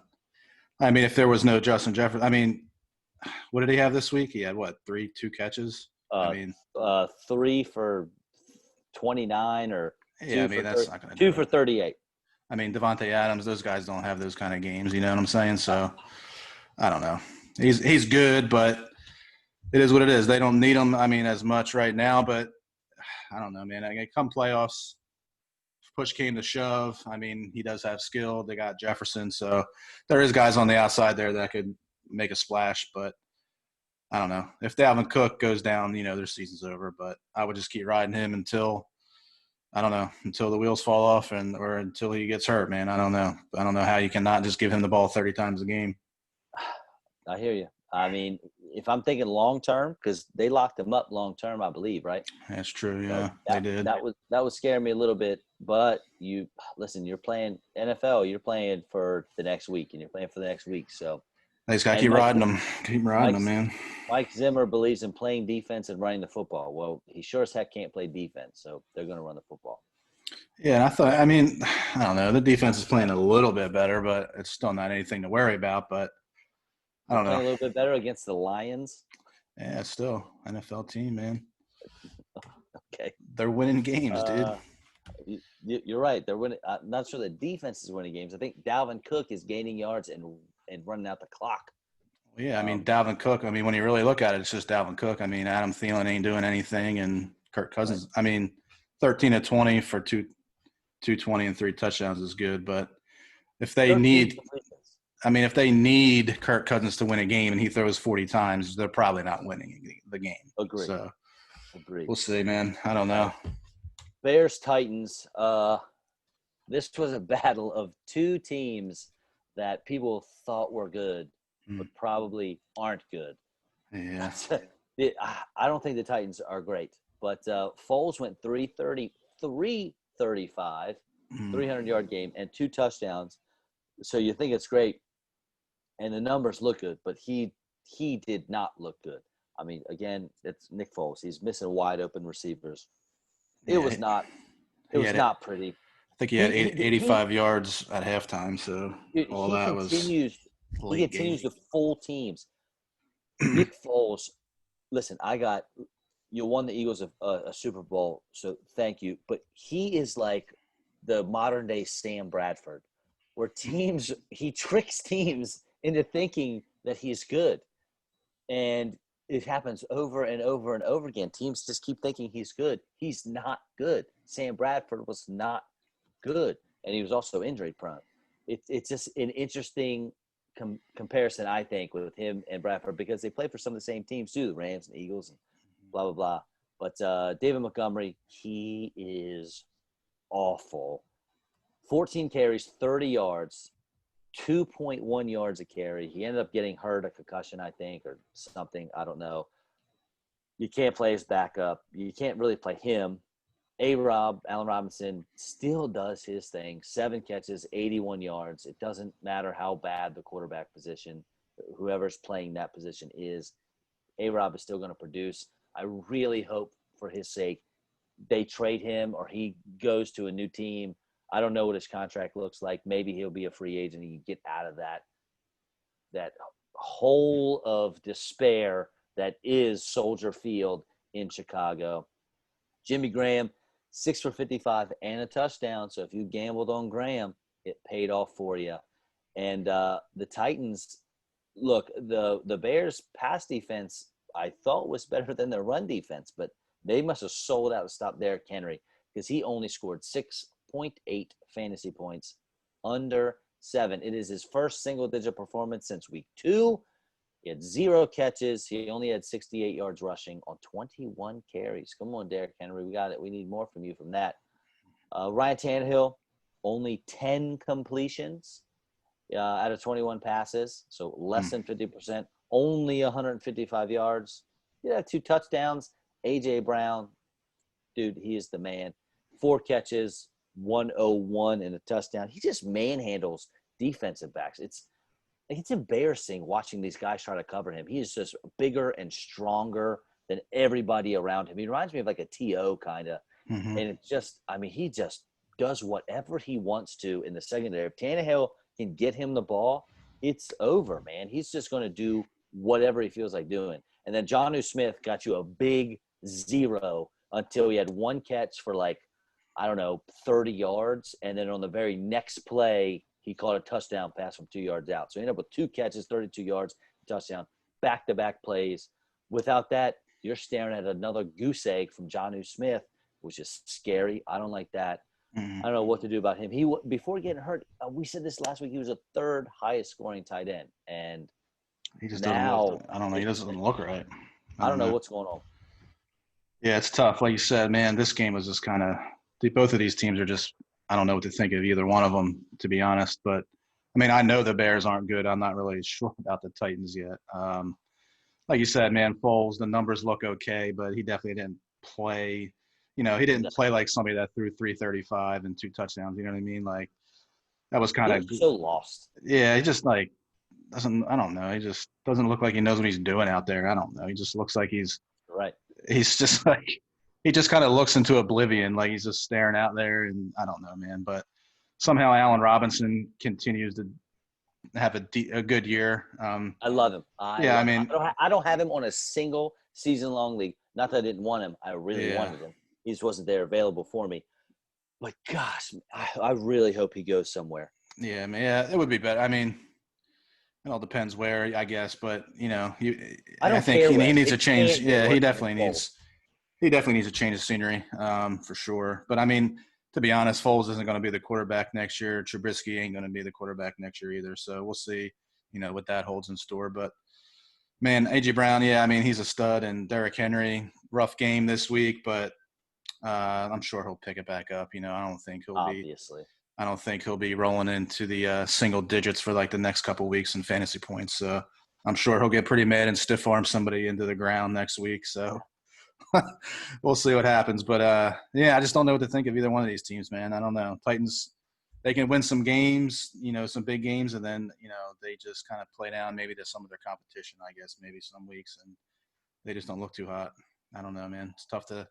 mean, if there was no Justin Jefferson, I mean, what did he have this week? He had 2 catches? 3 for 29 or that's not going to 2 for 38. I mean, Davante Adams, those guys don't have those kind of games. You know what I'm saying? So I don't know. He's good, but it is what it is. They don't need him. I mean, as much right now, but I don't know, man. Come playoffs, push came to shove, I mean, he does have skill. They got Jefferson, so there is guys on the outside there that could make a splash. But I don't know if Dalvin Cook goes down, their season's over. But I would just keep riding him until I don't know until the wheels fall off or until he gets hurt. Man, I don't know. I don't know how you cannot just give him the ball 30 times a game. I hear you. I mean, if I'm thinking long term, because they locked him up long term, I believe, right? That's true. So Yeah, they did. That would scare me a little bit. But listen, you're playing NFL. You're playing for the next week, and you're playing for the next week. So They just got to and keep Mike, riding them. Keep riding them, Mike's, man. Mike Zimmer believes in playing defense and running the football. Well, he sure as heck can't play defense, so they're going to run the football. Yeah, I mean, I don't know. The defense is playing a little bit better, but it's still not anything to worry about. But I They're don't playing know. a little bit better against the Lions. Yeah, it's still NFL team, man. Okay. They're winning games, dude. You're right. They're winning. I'm not sure the defense is winning games. I think Dalvin Cook is gaining yards and running out the clock. Yeah, I mean, Dalvin Cook. I mean, when you really look at it, it's just Dalvin Cook. I mean, Adam Thielen ain't doing anything, and Kirk Cousins. Right. I mean, 13 of 20 for 220 and 3 touchdowns is good, but if they need, completions. I mean, if they need Kirk Cousins to win a game and he throws 40 times, they're probably not winning the game. Agree. So Agree. we'll see, man. I don't know. Bears Titans. This was a battle of two teams that people thought were good, but probably aren't good. Yeah. I don't think the Titans are great, but Foles went 335, 300-yard game, and 2 touchdowns. So you think it's great, and the numbers look good, but he did not look good. I mean, again, it's Nick Foles. He's missing wide open receivers. It was not pretty. I think he had 85 yards at halftime, so all that was He continues to fool teams. Nick Foles, listen, you won the Eagles a Super Bowl, so thank you. But he is like the modern day Sam Bradford, where he tricks teams into thinking that he's good. And it happens over and over and over again. Teams just keep thinking he's good. He's not good. Sam Bradford was not good, and he was also injury prone. It's just an interesting comparison, I think, with him and Bradford, because they play for some of the same teams too, the Rams and Eagles and blah, blah, blah. But David Montgomery, he is awful. 14 carries, 30 yards, 2.1 yards a carry. He ended up getting hurt, a concussion, I think, or something. I don't know. You can't play his backup. You can't really play him. Allen Robinson still does his thing. 7 catches, 81 yards. It doesn't matter how bad the quarterback position, whoever's playing that position is, A-Rob is still going to produce. I really hope, for his sake, they trade him or he goes to a new team. I don't know what his contract looks like. Maybe he'll be a free agent. He can get out of that hole of despair that is Soldier Field in Chicago. Jimmy Graham, 6 for 55 and a touchdown. So if you gambled on Graham, it paid off for you. And the Titans, look, the Bears' pass defense, I thought was better than their run defense, but they must have sold out to stop Derrick Henry, because he only scored 6.8 fantasy points, under 7. It is his first single-digit performance since week 2. He had 0 catches. He only had 68 yards rushing on 21 carries. Come on, Derrick Henry. We got it. We need more from you from that. Ryan Tannehill, only 10 completions out of 21 passes, so less than 50%, only 155 yards. He had 2 touchdowns. A.J. Brown, dude, he is the man. 4 catches, 101 and a touchdown. He just manhandles defensive backs. It's embarrassing watching these guys try to cover him. He is just bigger and stronger than everybody around him. He reminds me of like a T.O. kind of. Mm-hmm. And it's just, I mean, he just does whatever he wants to in the secondary. If Tannehill can get him the ball, it's over, man. He's just going to do whatever he feels like doing. And then Jonnu Smith got you a big 0 until he had 1 catch for 30 yards. And then on the very next play, he caught a touchdown pass from 2 yards out. So he ended up with 2 catches, 32 yards, touchdown, back-to-back plays. Without that, you're staring at another goose egg from Jonnu Smith, which is scary. I don't like that. Mhm. I don't know what to do about him. Before getting hurt, we said this last week. He was a third highest scoring tight end, and He just doesn't look. now I don't know. He doesn't look right. I I don't don't know know. what's going on. Yeah, it's tough. Like you said, man, this game was just kind of. Both of these teams are just. I don't know what to think of either one of them, to be honest. But I mean, I know the Bears aren't good. I'm not really sure about the Titans yet. Like you said, man, Foles, the numbers look okay, but he definitely didn't play. He No, didn't play like somebody that threw 335 and 2 touchdowns. You know what I mean? Like that was kind he of. looked so lost. Yeah, he just like doesn't. I don't know. He just doesn't look like he knows what he's doing out there. I don't know. He just looks like Right. he's just like he just kind of looks into oblivion, like he's just staring out there, and I don't know, man. But somehow Allen Robinson continues to have a good year. I love him. Yeah, I mean, I don't have him on a single season long league. Not that I didn't want him. I really yeah, wanted him. He just wasn't there available for me. But gosh, I really hope he goes somewhere. yeah, man, yeah, it would be better. I mean, it all depends where, I guess, but I I don't think care he where. needs to It change. can't get Yeah, worse than Foles. he definitely needs to change the scenery, for sure. But I mean, to be honest, Foles isn't going to be the quarterback next year. Trubisky ain't going to be the quarterback next year either. So we'll see, what that holds in store. But man, AJ Brown, yeah, I mean, he's a stud, and Derrick Henry, rough game this week, but I'm sure he'll pick it back up. Obviously. I don't think he'll be rolling into the single digits for like the next couple weeks in fantasy points. So I'm sure he'll get pretty mad and stiff arm somebody into the ground next week. So we'll see what happens. But yeah, I just don't know what to think of either one of these teams, man. I don't know. Titans, they can win some games, some big games, and then they just kind of play down maybe to some of their competition. I guess maybe some weeks, and they just don't look too hot. I don't know, man. It's tough to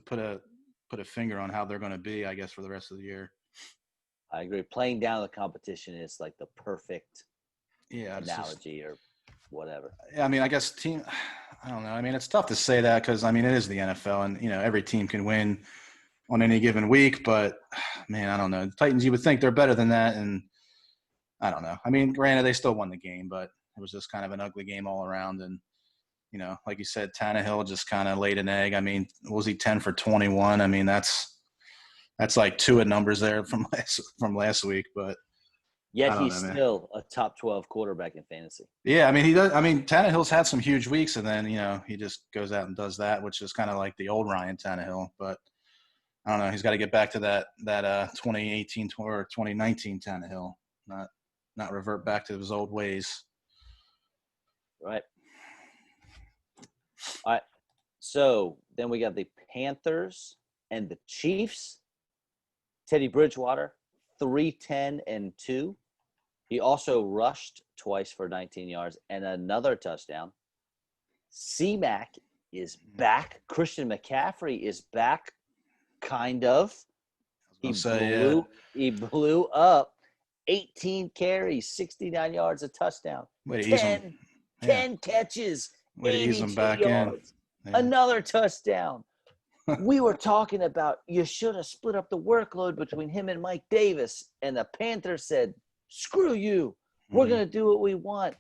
put a finger on how they're going to be, I guess, for the rest of the year. I agree. Playing down the competition is like the perfect Yeah, analogy or whatever. I mean, I guess team. I don't know. I mean, it's tough to say that because I mean, it is the NFL, and every team can win on any given week. But man, I don't know. The Titans, you would think they're better than that, and I don't know. I mean, granted, they still won the game, but it was just kind of an ugly game all around. And like you said, Tannehill just kind of laid an egg. I mean, was he 10 for 21? I mean, that's like two at numbers there from last week, but Yet I don't he's know, man. still a top 12 quarterback in fantasy. Yeah, I mean he does. I mean Tannehill's had some huge weeks, and then he just goes out and does that, which is kind of like the old Ryan Tannehill. But I don't know. He's got to get back to that 2018 or 2019 Tannehill, not revert back to his old ways. Right. All right. So then we got the Panthers and the Chiefs. Teddy Bridgewater, 310-2. He also rushed twice for 19 yards and another touchdown. C-Mac is back. Christian McCaffrey is back, kind of. He blew up 18 carries, 69 yards, a touchdown. Way to ease him. 10 catches, Way to ease him 82 back yards. in. Yeah. Another touchdown. We were talking about you should have split up the workload between him and Mike Davis, and the Panthers said, screw you. We're going to do what we want.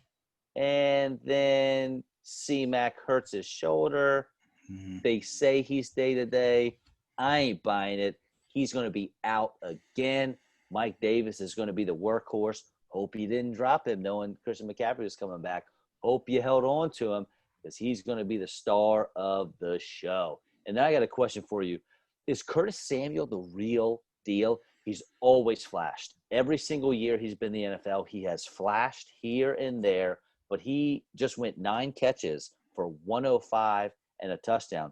And then C-Mac hurts his shoulder. Mm-hmm. They say he's day-to-day. I ain't buying it. He's going to be out again. Mike Davis is going to be the workhorse. Hope you didn't drop him knowing Christian McCaffrey was coming back. Hope you held on to him because he's going to be the star of the show. And now I got a question for you. Is Curtis Samuel the real deal? He's always flashed. Every single year he's been in the NFL, he has flashed here and there, but he just went 9 catches for 105 and a touchdown.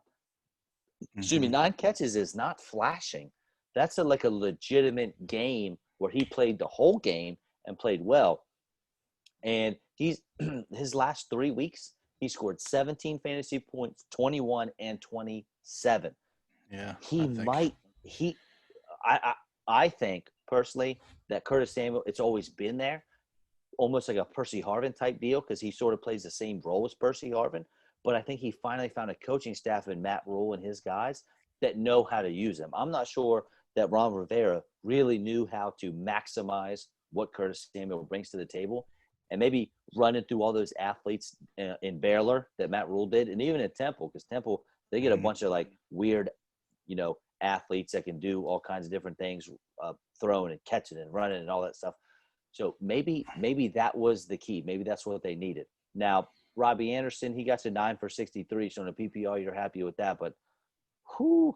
Excuse me, 9 catches is not flashing. That's like a legitimate game where he played the whole game and played well. And he's his last 3 weeks, he scored 17 fantasy points, 21 and 27. Yeah. I think personally that Curtis Samuel, it's always been there, almost like a Percy Harvin type deal because he sort of plays the same role as Percy Harvin. But I think he finally found a coaching staff in Matt Rule and his guys that know how to use him. I'm not sure that Ron Rivera really knew how to maximize what Curtis Samuel brings to the table. And maybe running through all those athletes in Baylor that Matt Rule did, and even at Temple, because Temple, they get a bunch of like weird, athletes that can do all kinds of different things, throwing and catching and running and all that stuff. So maybe that was the key. Maybe that's what they needed. Now, Robbie Anderson, he got to 9 for 63. So in a PPR, you're happy with that. But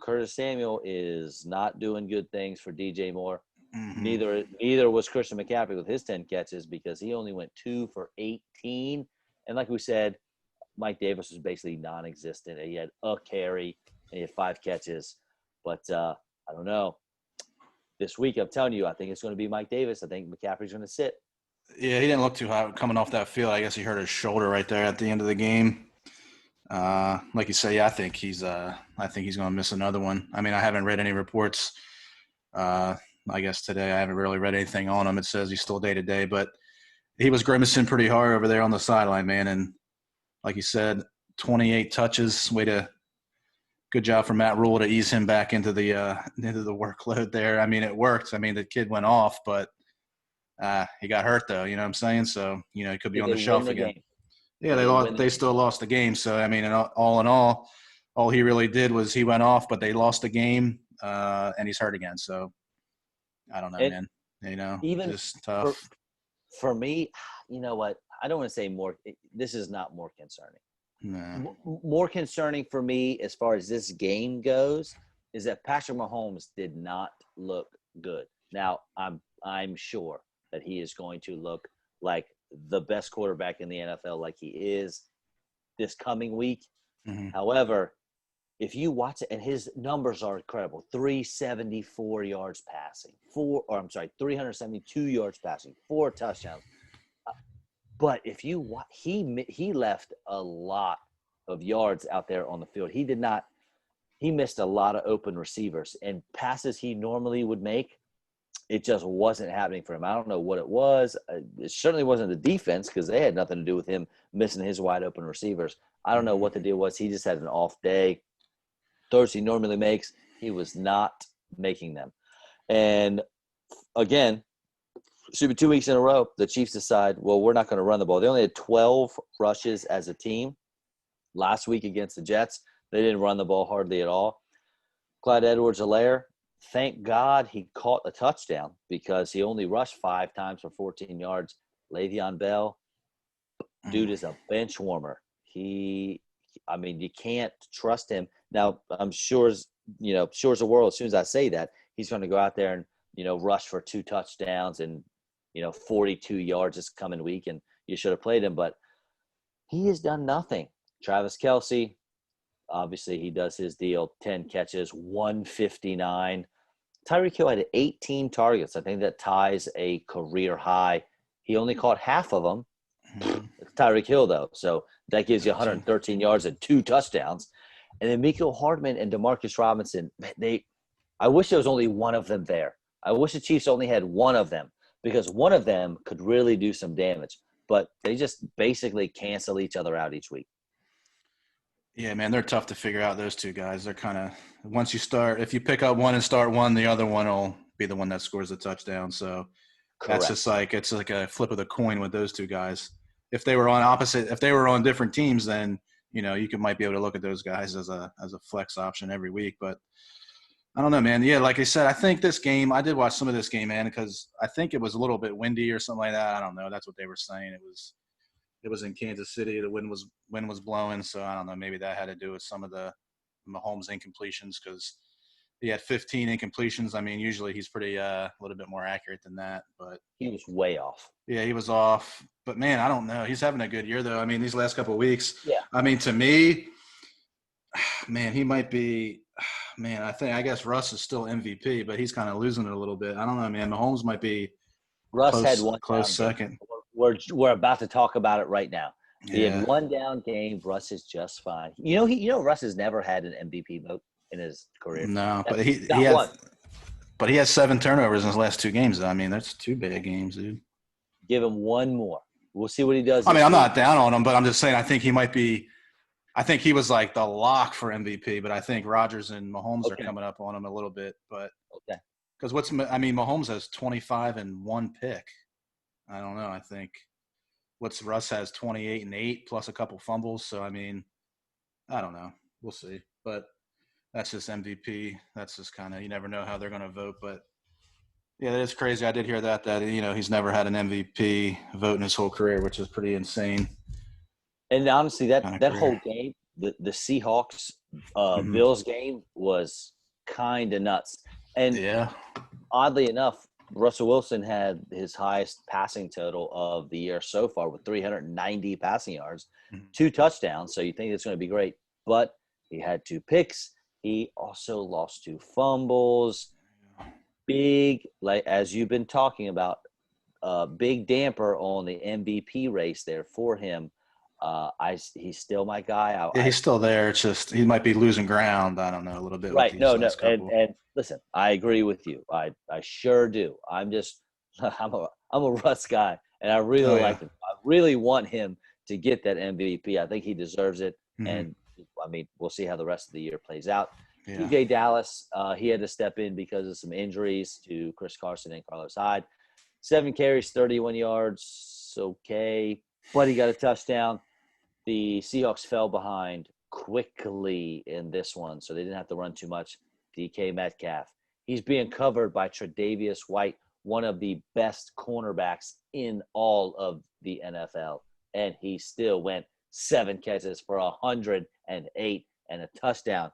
Curtis Samuel is not doing good things for DJ Moore. Mm-hmm. Neither was Christian McCaffrey with his 10 catches because he only went 2 for 18. And like we said, Mike Davis was basically non-existent. He had a carry and he had 5 catches. But I don't know. This week, I'm telling you, I think it's going to be Mike Davis. I think McCaffrey's going to sit. Yeah, he didn't look too hot coming off that field. I guess he hurt his shoulder right there at the end of the game. Like you say, yeah, I think he's going to miss another one. I mean, I haven't read any reports. I guess today I haven't really read anything on him. It says he's still day to day, but he was grimacing pretty hard over there on the sideline, man. And like you said, 28 touches. Good job for Matt Rule to ease him back into the workload there. I mean, it worked. I mean, the kid went off, but he got hurt though. You know what I'm saying? So he could be on the shelf again. Game. Yeah, they lost. They still lost the game. So I mean, all in all he really did was he went off, but they lost the game, and he's hurt again. So I don't know, man. Even just tough. For me, you know what? I don't want to say more. This is not more concerning. Nah. More concerning for me as far as this game goes is that Patrick Mahomes did not look good. Now, I'm sure that he is going to look like the best quarterback in the NFL like he is this coming week. Mm-hmm. However, if you watch it, and his numbers are incredible, 374 yards passing, 372 yards passing, 4 touchdowns. But if you watch, he left a lot of yards out there on the field. He missed a lot of open receivers and passes he normally would make. It just wasn't happening for him. I don't know what it was. It certainly wasn't the defense because they had nothing to do with him missing his wide open receivers. I don't know what the deal was. He just had an off day. Throws he normally makes, he was not making them. And again, should be 2 weeks in a row, the Chiefs decide, well, we're not going to run the ball. They only had 12 rushes as a team last week against the Jets. They didn't run the ball hardly at all. Clyde Edwards-Helaire, thank God he caught a touchdown because he only rushed 5 times for 14 yards. Le'Veon Bell, dude is a bench warmer. You can't trust him. Now, I'm sure as the world, as soon as I say that, he's going to go out there and, rush for 2 touchdowns and, 42 yards this coming week, and you should have played him. But he has done nothing. Travis Kelce, obviously he does his deal, 10 catches, 159. Tyreek Hill had 18 targets. I think that ties a career high. He only caught half of them. It's Tyreek Hill, though. So that gives you 113 yards and 2 touchdowns. And then Mecole Hardman and Demarcus Robinson, I wish there was only one of them there. I wish the Chiefs only had one of them because one of them could really do some damage. But they just basically cancel each other out each week. Yeah, man, they're tough to figure out, those two guys. They're kind of – once you start – if you pick up one and start one, the other one will be the one that scores the touchdown. So That's just like – it's like a flip of the coin with those two guys. If they were on different teams, then – you might be able to look at those guys as a flex option every week. But I don't know, man. Yeah, like I said, I think this game – I did watch some of this game, man, because I think it was a little bit windy or something like that. I don't know. That's what they were saying. It was in Kansas City. The wind was blowing, so I don't know. Maybe that had to do with some of the Mahomes incompletions because he had 15 incompletions. I mean, usually he's pretty a little bit more accurate than that, but he was way off. Yeah, he was off. But man, I don't know. He's having a good year though. I mean, these last couple of weeks. Yeah. I mean, to me, man, he might be. Man, I guess Russ is still MVP, but he's kind of losing it a little bit. I don't know, man. Mahomes might be. Russ had one close second. We're about to talk about it right now. He Yeah. had one down game. Russ is just fine. Russ has never had an MVP vote in his career. No, but he has 7 turnovers in his last 2 games. I mean, that's 2 bad games, dude. Give him one more. We'll see what he does. I mean, I'm not down on him, but I'm just saying I think he might be. I think he was like the lock for MVP, but I think Rodgers and Mahomes are coming up on him a little bit. But because Mahomes has 25 and 1 pick. I don't know. I think Russ has 28 and 8 plus a couple fumbles. So I mean, I don't know. We'll see. But that's just MVP. That's just kind of, you never know how they're going to vote. But yeah, that is crazy. I did hear that he's never had an MVP vote in his whole career, which is pretty insane And honestly, kind of that career. whole game, the Seahawks Hmm. Bills game was kind of nuts. And Yeah. oddly enough, Russell Wilson had his highest passing total of the year so far with 390 passing yards, Mhm. 2 touchdowns. So you think it's going to be great. But he had 2 picks. He also lost 2 fumbles. Big, like as you've been talking about, big damper on the MVP race there for him. He's still my guy. Yeah, he's still there. It's just he might be losing ground. I don't know, a little bit with Right. these No. last And couple. listen, I agree with you. I sure do. I'm just I'm a Russ guy, and I really Oh yeah. like him. I really want him to get that MVP. I think he deserves it. Hmm. And I mean, we'll see how the rest of the year plays out. Yeah. DJ Dallas, he had to step in because of some injuries to Chris Carson and Carlos Hyde. 7 carries, 31 yards. Okay, but he got a touchdown. The Seahawks fell behind quickly in this one, so they didn't have to run too much. DK Metcalf. He's being covered by Tre'Davious White, one of the best cornerbacks in all of the NFL. And he still went 7 catches for 108 and a touchdown.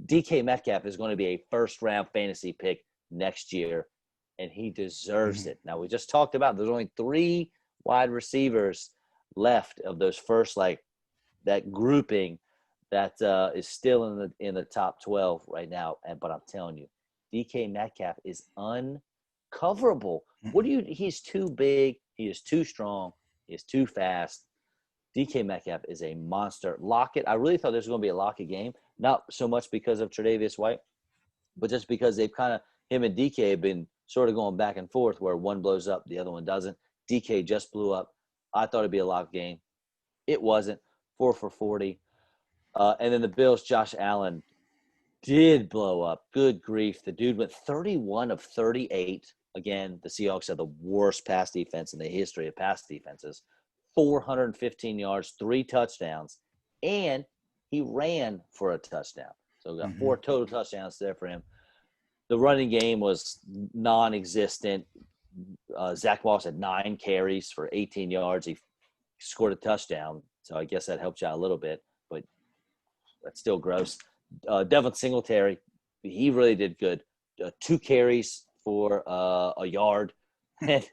DK Metcalf is going to be a first-round fantasy pick next year, and he deserves Hmm. it. Now, we just talked about there's only 3 wide receivers left of those first, like, that grouping that is still in the top 12 right now. But I'm telling you, DK Metcalf is uncoverable. He's too big. He is too strong. He is too fast. DK Metcalf is a monster. Lockett, I really thought there was going to be a Lockett game, not so much because of Tre'Davious White, but just because they've kind of, him and DK have been sort of going back and forth where one blows up, the other one doesn't. DK just blew up. I thought it'd be a lock game. It wasn't. 4 for 40. And then the Bills, Josh Allen did blow up. Good grief. The dude went 31 of 38. Again, the Seahawks have the worst pass defense in the history of pass defenses. 415 yards, 3 touchdowns, and he ran for a touchdown. So we got Hmm. 4 total touchdowns there for him. The running game was non-existent. Zach Moss had 9 carries for 18 yards. He scored a touchdown, so I guess that helped you out a little bit, but that's still gross. Devin Singletary, he really did good. 2 carries for a yard, and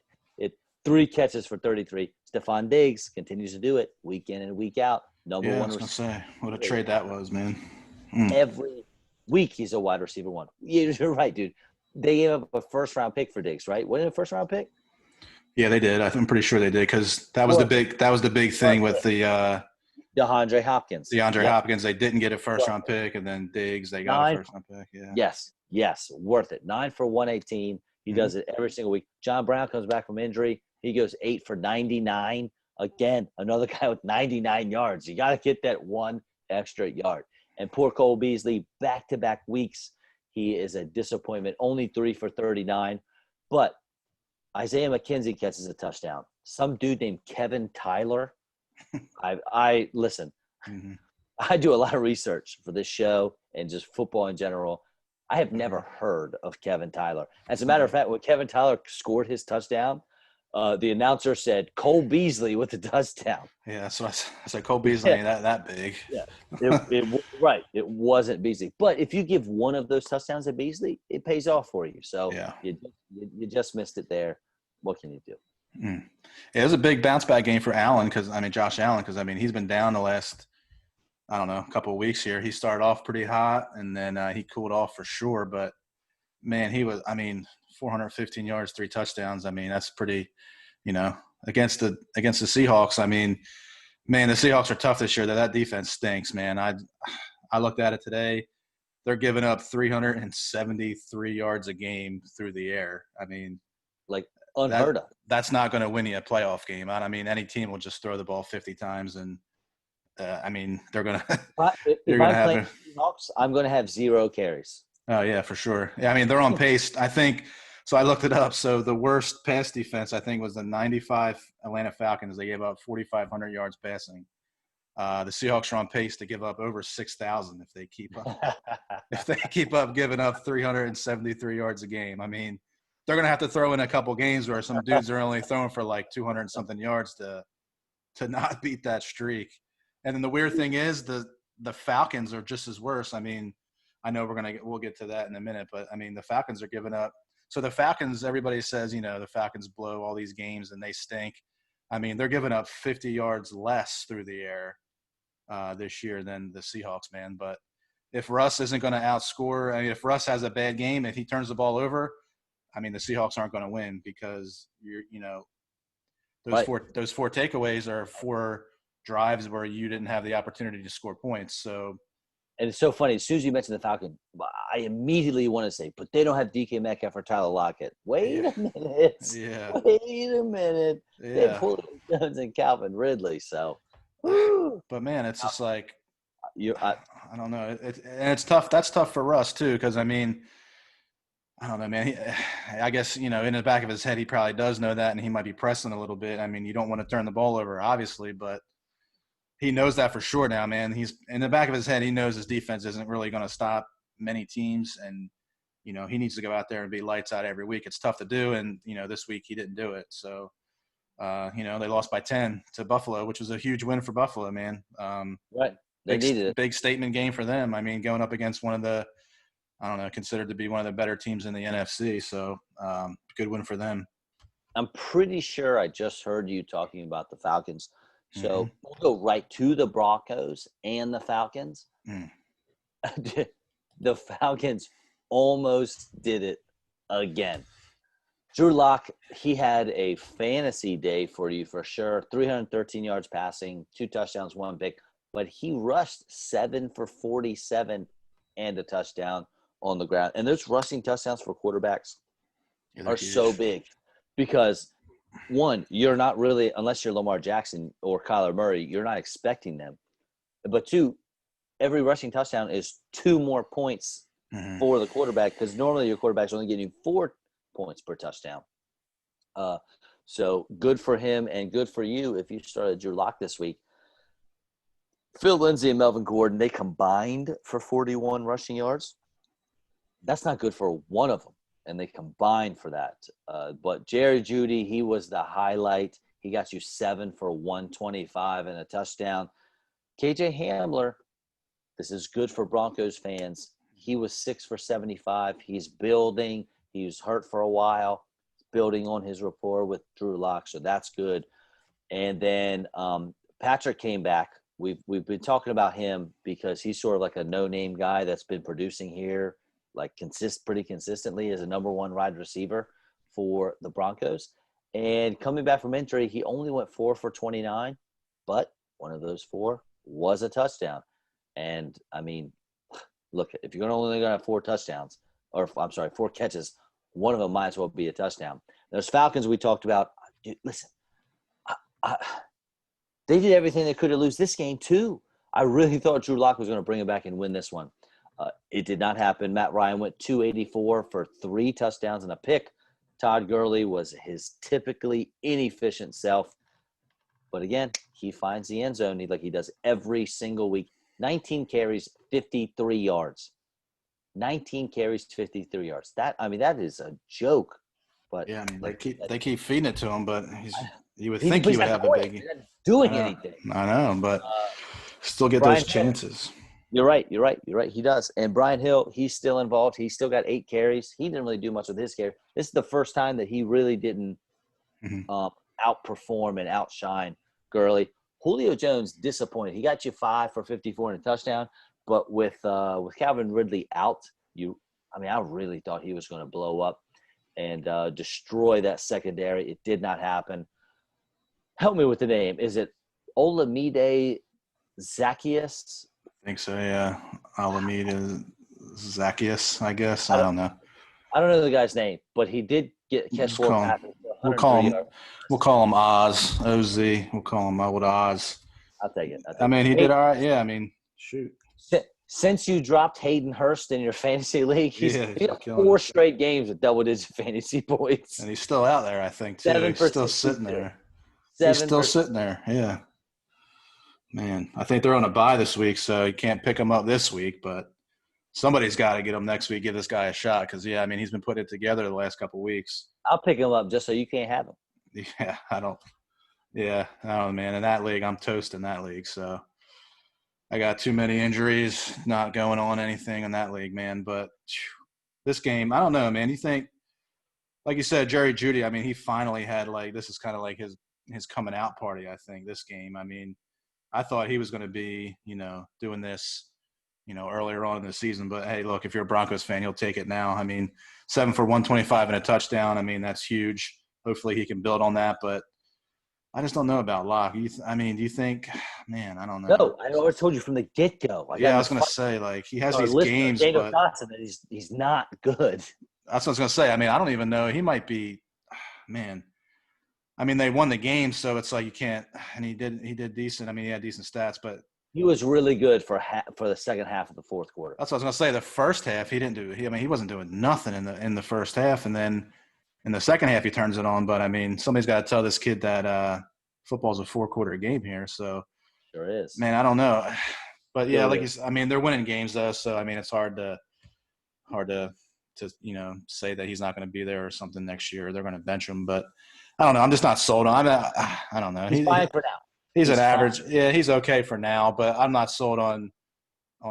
3 catches for 33. Stephon Diggs continues to do it week in and week out. Number Yeah, I one was gonna receiver. say what a trade that was, man. Mm. Every week he's a wide receiver one. You're right, dude. They gave up a first-round pick for Diggs, right? Wasn't it a first-round pick? Yeah, they did. I'm pretty sure they did because that was Was it? the big thing Was with it? the DeAndre Hopkins. DeAndre Yep. Hopkins. They didn't get a first Was round it? pick, and then Diggs they got a 9. first round pick. Yeah. Yes, worth it. 9 for 118. He Hmm. does it every single week. John Brown comes back from injury. He goes 8 for 99. Again, another guy with 99 yards. You got to get that one extra yard. And poor Cole Beasley, back-to-back weeks, he is a disappointment. Only 3 for 39. But Isaiah McKenzie catches a touchdown. Some dude named Kevin Tyler. I listen. Hmm. I do a lot of research for this show and just football in general. I have never heard of Kevin Tyler. As a matter of fact, when Kevin Tyler scored his touchdown, the announcer said Cole Beasley with the touchdown. Yeah, so I said Cole Beasley ain't that big. Yeah, right. It wasn't Beasley, but if you give one of those touchdowns to Beasley, it pays off for you. So Yeah. you just missed it there. What can you do? Mm. Yeah, it was a big bounce back game for Allen Josh Allen because he's been down the last I don't know couple of weeks here. He started off pretty hot and then he cooled off for sure. But man, he was 415 yards, 3 touchdowns. That's pretty, against the Seahawks. Man, the Seahawks are tough this year. That defense stinks, man. I looked at it today. They're giving up 373 yards a game through the air. Like unheard of. That's not going to win you a playoff game. Any team will just throw the ball 50 times, and they're going to. If I'm playing Seahawks, I'm going to have 0 carries. Oh yeah, for sure. Yeah, they're on pace. I think so. I looked it up. So the worst pass defense I think was the '95 Atlanta Falcons. They gave up 4,500 yards passing. The Seahawks are on pace to give up over 6,000 if they keep up giving up 373 yards a game. I mean, they're going to have to throw in a couple games where some dudes are only throwing for like 200 and something yards to not beat that streak. And then the weird thing is the Falcons are just as worse. I mean, I know we'll get to that in a minute, but I mean, the Falcons are giving up. So the Falcons, everybody says, the Falcons blow all these games and they stink. I mean, they're giving up 50 yards less through the air this year than the Seahawks, man. But if Russ isn't going to outscore, I mean, if Russ has a bad game, if he turns the ball over, I mean, the Seahawks aren't going to win because those four takeaways are 4 drives where you didn't have the opportunity to score points. So, and it's so funny. As soon as you mentioned the Falcons, I immediately want to say, but they don't have DK Metcalf or Tyler Lockett. Wait a minute. Yeah. Wait a minute. Yeah. They pulled Jones and Calvin Ridley. So, but man, it's just like I don't know. And it's tough. That's tough for Russ too, because I mean, I don't know, man. I guess in the back of his head, he probably does know that, and he might be pressing a little bit. I mean, you don't want to turn the ball over, obviously, but he knows that for sure now, man. He's in the back of his head. He knows his defense isn't really going to stop many teams, and he needs to go out there and be lights out every week. It's tough to do, and this week he didn't do it. So, they lost by 10 to Buffalo, which was a huge win for Buffalo, man. Right, they needed it. Big statement game for them. I mean, going up against one of the, considered to be one of the better teams in the NFC. So, good win for them. I'm pretty sure I just heard you talking about the Falcons. So we'll go right to the Broncos and the Falcons. The Falcons almost did it again. Drew Lock, he had a fantasy day for you for sure. 313 yards passing, 2 touchdowns, 1 pick. But he rushed 7 for 47 and a touchdown on the ground. And those rushing touchdowns for quarterbacks are so big because – one, you're not really, unless you're Lamar Jackson or Kyler Murray, you're not expecting them. But 2, every rushing touchdown is 2 more points for the quarterback because normally your quarterback's only getting 4 points per touchdown. So good for him and good for you if you started Drew Lock this week. Phil Lindsay and Melvin Gordon, they combined for 41 rushing yards. That's not good for one of them. And they combined for that. But Jerry Jeudy, he was the highlight. He got you 7 for 125 and a touchdown. KJ Hamler, this is good for Broncos fans. He was 6 for 75. He's building. He was hurt for a while, building on his rapport with Drew Lock, so that's good. And then Patrick came back. We've been talking about him because he's sort of like a no-name guy that's been producing here pretty consistently as a number 1 wide receiver for the Broncos. And coming back from injury, he only went 4 for 29, but one of those 4 was a touchdown. And I mean, look, if you're only going to have 4 touchdowns, 4 catches, one of them might as well be a touchdown. Those Falcons we talked about, dude, listen, they did everything they could to lose this game too. I really thought Drew Lock was going to bring it back and win this one. It did not happen. Matt Ryan went 284 for 3 touchdowns and a pick. Todd Gurley was his typically inefficient self. But again, he finds the end zone like he does every single week. 19 carries, 53 yards. 19 carries, 53 yards. That is a joke. But yeah, I mean, they keep feeding it to him, but you would think he would have a big. He's not doing anything. I know, but still get those chances. You're right. He does. And Brian Hill, he's still involved. He's still got 8 carries. He didn't really do much with his carry. This is the first time that he really didn't outperform and outshine Gurley. Julio Jones disappointed. He got you 5 for 54 and a touchdown, but with Calvin Ridley out, I really thought he was going to blow up and destroy that secondary. It did not happen. Help me with the name. Is it Olamide Zaccheaus? I think so, yeah. Alameda Zaccheaus, I guess. I don't know. I don't know the guy's name, but he did catch 4 passes. We'll call him Oz, O-Z. We'll call him Old Oz. I'll take it. He did all right. Yeah, I mean, shoot. Since you dropped Hayden Hurst in your fantasy league, he's got 4 straight games with double-digit fantasy points. And he's still out there, I think, too. He's still sitting there. He's still sitting there, yeah. Man, I think they're on a bye this week, so you can't pick him up this week, but somebody's got to get him next week, give this guy a shot. Because, yeah, I mean, he's been putting it together the last couple of weeks. I'll pick him up just so you can't have him. Yeah, I don't know, man. In that league, I'm toast in that league. So I got too many injuries, not going on anything in that league, man. But this game, I don't know, man. You think, like you said, Jerry Jeudy, I mean, he finally had, like, this is kind of like his coming out party, I think, this game. I mean, I thought he was going to be, doing this, earlier on in the season. But, hey, look, if you're a Broncos fan, he'll take it now. I mean, 7 for 125 and a touchdown. I mean, that's huge. Hopefully he can build on that. But I just don't know about Locke. I mean, do you think – man, I don't know. No, I always told you from the get-go. Yeah, I was going to say, like, he has these games, Daniel but Johnson, that he's not good. that's what I was going to say. I mean, I don't even know. He might be – man. I mean, they won the game, so it's like you can't – and he did decent. I mean, he had decent stats, but – he was really good for the second half of the fourth quarter. that's what I was going to say. The first half, he didn't do – I mean, he wasn't doing nothing in the first half, and then in the second half, he turns it on. But, I mean, somebody's got to tell this kid that football's a four-quarter game here. So, sure is. Man, I don't know. But, yeah, like you said, I mean, they're winning games, though. So, I mean, it's hard to say that he's not going to be there or something next year. They're going to bench him. But, I don't know. I'm just not sold on him. I don't know. He's fine for now. He's an average. Fine. Yeah, he's okay for now. But I'm not sold on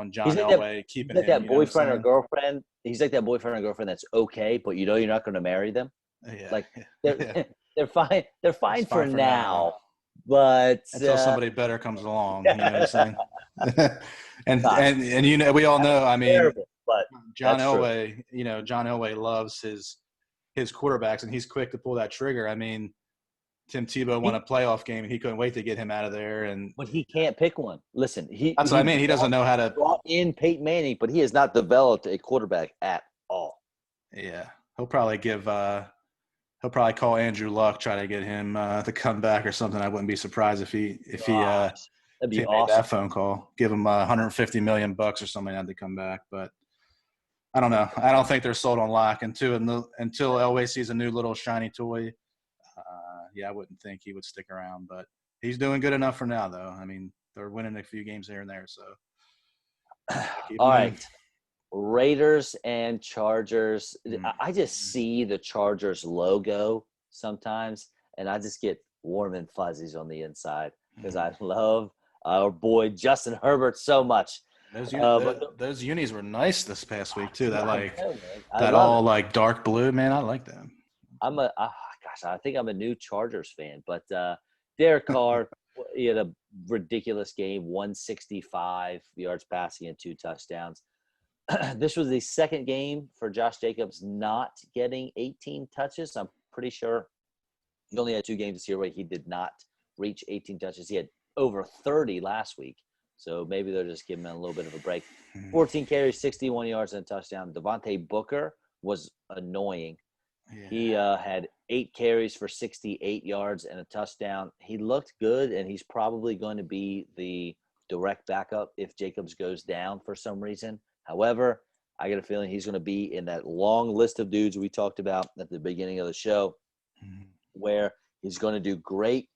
John Elway keeping him. He's like that boyfriend or girlfriend. He's like that boyfriend or girlfriend that's okay, but you're not going to marry them. Yeah. Like they're fine. They're fine for now. But until somebody better comes along, you know what I'm saying? and we all know. I mean, terrible, but John Elway. True. John Elway loves his quarterbacks, and he's quick to pull that trigger. I mean, Tim Tebow won a playoff game, and he couldn't wait to get him out of there. But he can't pick one. Listen, that's what I mean. He doesn't know how to brought in Peyton Manning, but he has not developed a quarterback at all. Yeah, he'll probably call Andrew Luck, try to get him to come back or something. I wouldn't be surprised if he that'd be awesome. Made that phone call. Give him $150 million or something had to come back. But I don't know. I don't think they're sold on Locke until Elway sees a new little shiny toy. I wouldn't think he would stick around. But he's doing good enough for now, though. I mean, they're winning a few games here and there. So all right. Raiders and Chargers. I just see the Chargers logo sometimes, and I just get warm and fuzzies on the inside because I love our boy Justin Herbert so much. Those unis were nice this past week too. That all like dark blue, man. I like them. I think I'm a new Chargers fan, but Derek Carr, he had a ridiculous game, 165 yards passing and 2 touchdowns. This was the second game for Josh Jacobs not getting 18 touches. I'm pretty sure he only had 2 games this year where he did not reach 18 touches. He had over 30 last week. So maybe they're just giving him a little bit of a break. 14 carries, 61 yards, and a touchdown. Devontae Booker was annoying. Yeah. He had 8 carries for 68 yards and a touchdown. He looked good, and he's probably going to be the direct backup if Jacobs goes down for some reason. However, I get a feeling he's going to be in that long list of dudes we talked about at the beginning of the show where he's going to do great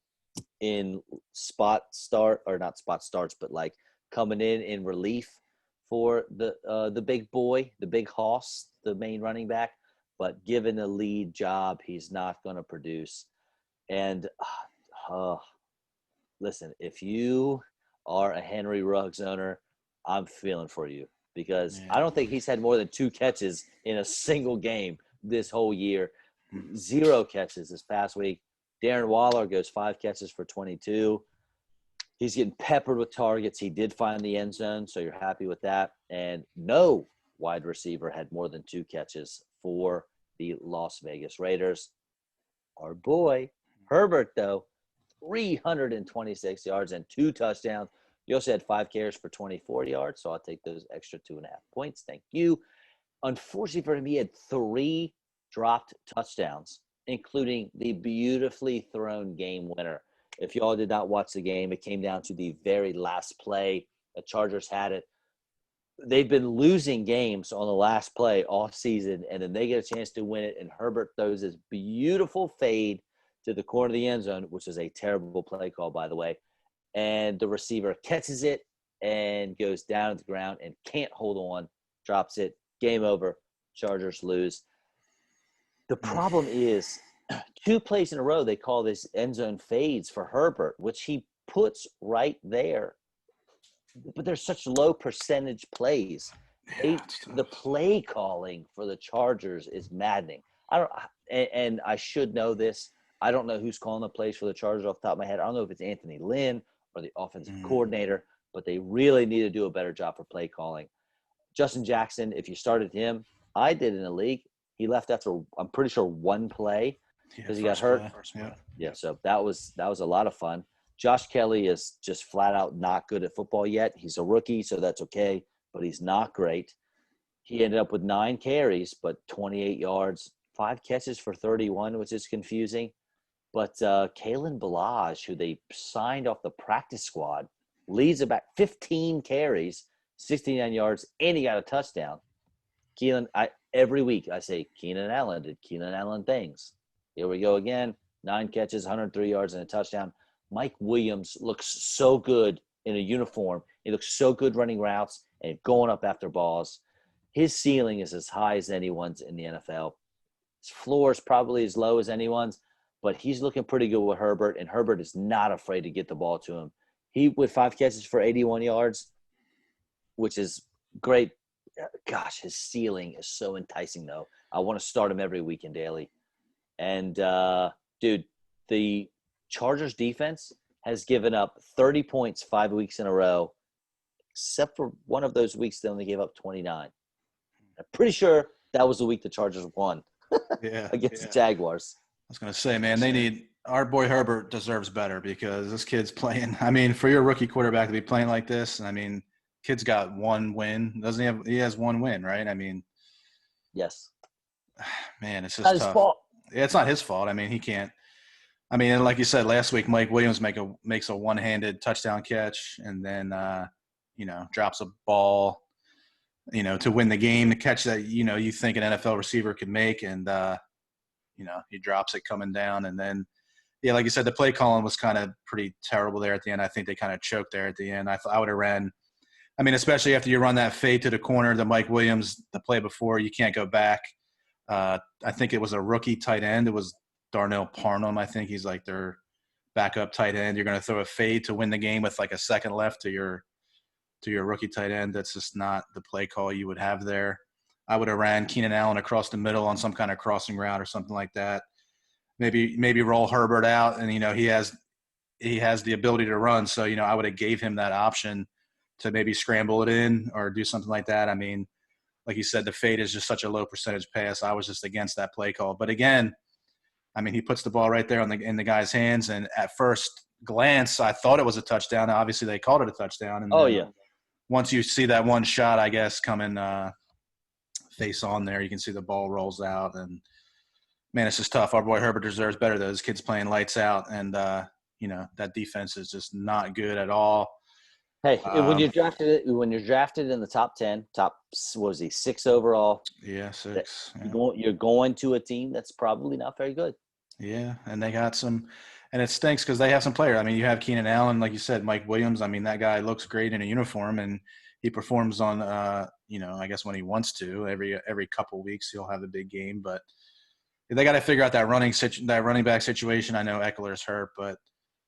in spot start or not spot starts, but like coming in relief for the big boy, the big hoss, the main running back. But given the lead job, he's not going to produce. And listen, if you are a Henry Ruggs owner, I'm feeling for you because I don't think he's had more than 2 catches in a single game this whole year. 0 catches this past week. Darren Waller goes 5 catches for 22. He's getting peppered with targets. He did find the end zone, so you're happy with that. And no wide receiver had more than 2 catches for the Las Vegas Raiders. Our boy, Herbert, though, 326 yards and 2 touchdowns. You also had 5 carries for 24 yards, so I'll take those extra 2.5 points. Thank you. Unfortunately for him, he had 3 dropped touchdowns, including the beautifully thrown game winner. If y'all did not watch the game, it came down to the very last play. The Chargers had it. They've been losing games on the last play all season, and then they get a chance to win it, and Herbert throws this beautiful fade to the corner of the end zone, which is a terrible play call, by the way. and the receiver catches it and goes down to the ground and can't hold on, drops it, game over, Chargers lose. The problem is 2 plays in a row, they call this end zone fades for Herbert, which he puts right there. But there's such low percentage plays. The play calling for the Chargers is maddening. And I should know this. I don't know who's calling the plays for the Chargers off the top of my head. I don't know if it's Anthony Lynn or the offensive coordinator, but they really need to do a better job for play calling. Justin Jackson, if you started him, I did in the league. He left after, I'm pretty sure, 1 play because he got hurt. Yeah, so that was a lot of fun. Josh Kelly is just flat out not good at football yet. He's a rookie, so that's okay, but he's not great. He ended up with 9 carries, but 28 yards, 5 catches for 31, which is confusing. But Kalen Ballage, who they signed off the practice squad, leads about 15 carries, 69 yards, and he got a touchdown. Every week I say Keenan Allen did Keenan Allen things. Here we go again. 9 catches, 103 yards, and a touchdown. Mike Williams looks so good in a uniform. He looks so good running routes and going up after balls. His ceiling is as high as anyone's in the NFL. His floor is probably as low as anyone's, but he's looking pretty good with Herbert, and Herbert is not afraid to get the ball to him. He with 5 catches for 81 yards, which is great. Gosh, his ceiling is so enticing, though. I want to start him every week in daily. And, dude, the Chargers defense has given up 30 points 5 weeks in a row, except for one of those weeks they only gave up 29. I'm pretty sure that was the week the Chargers won against the Jaguars. I was going to say, man, our boy Herbert deserves better because this kid's playing. I mean, for your rookie quarterback to be playing like this, I mean, kid's got 1 win. Doesn't he have? He has 1 win, right? I mean, yes. Man, it's just not tough. his fault. Yeah, it's not his fault. I mean, he can't. I mean, like you said last week, Mike Williams makes a one-handed touchdown catch, and then drops a ball, to win the game, the catch that you think an NFL receiver could make, and he drops it coming down, and then like you said, the play calling was kind of pretty terrible there at the end. I think they kind of choked there at the end. I would have ran. I mean, especially after you run that fade to the corner, the Mike Williams, the play before, you can't go back. I think it was a rookie tight end. It was Darnell Parnham. I think he's like their backup tight end. You're going to throw a fade to win the game with like a second left to your rookie tight end. That's just not the play call you would have there. I would have ran Keenan Allen across the middle on some kind of crossing route or something like that. Maybe roll Herbert out, and he has the ability to run. So I would have gave him that option to maybe scramble it in or do something like that. I mean, like you said, the fade is just such a low percentage pass. I was just against that play call. But again, I mean, he puts the ball right there in the guy's hands. And at first glance, I thought it was a touchdown. Obviously, they called it a touchdown. And once you see that one shot, I guess, coming face on there, you can see the ball rolls out. And, man, it's just tough. Our boy Herbert deserves better. Those kids playing lights out. And, that defense is just not good at all. Hey, when you're drafted in the top 10, what was he, 6 overall? Yeah, 6. You're going to a team that's probably not very good. Yeah, and they got some – and it stinks because they have some players. I mean, you have Keenan Allen, like you said, Mike Williams. I mean, that guy looks great in a uniform, and he performs on, I guess when he wants to. Every couple of weeks he'll have a big game. But they got to figure out that running back situation. I know Eckler's hurt, but,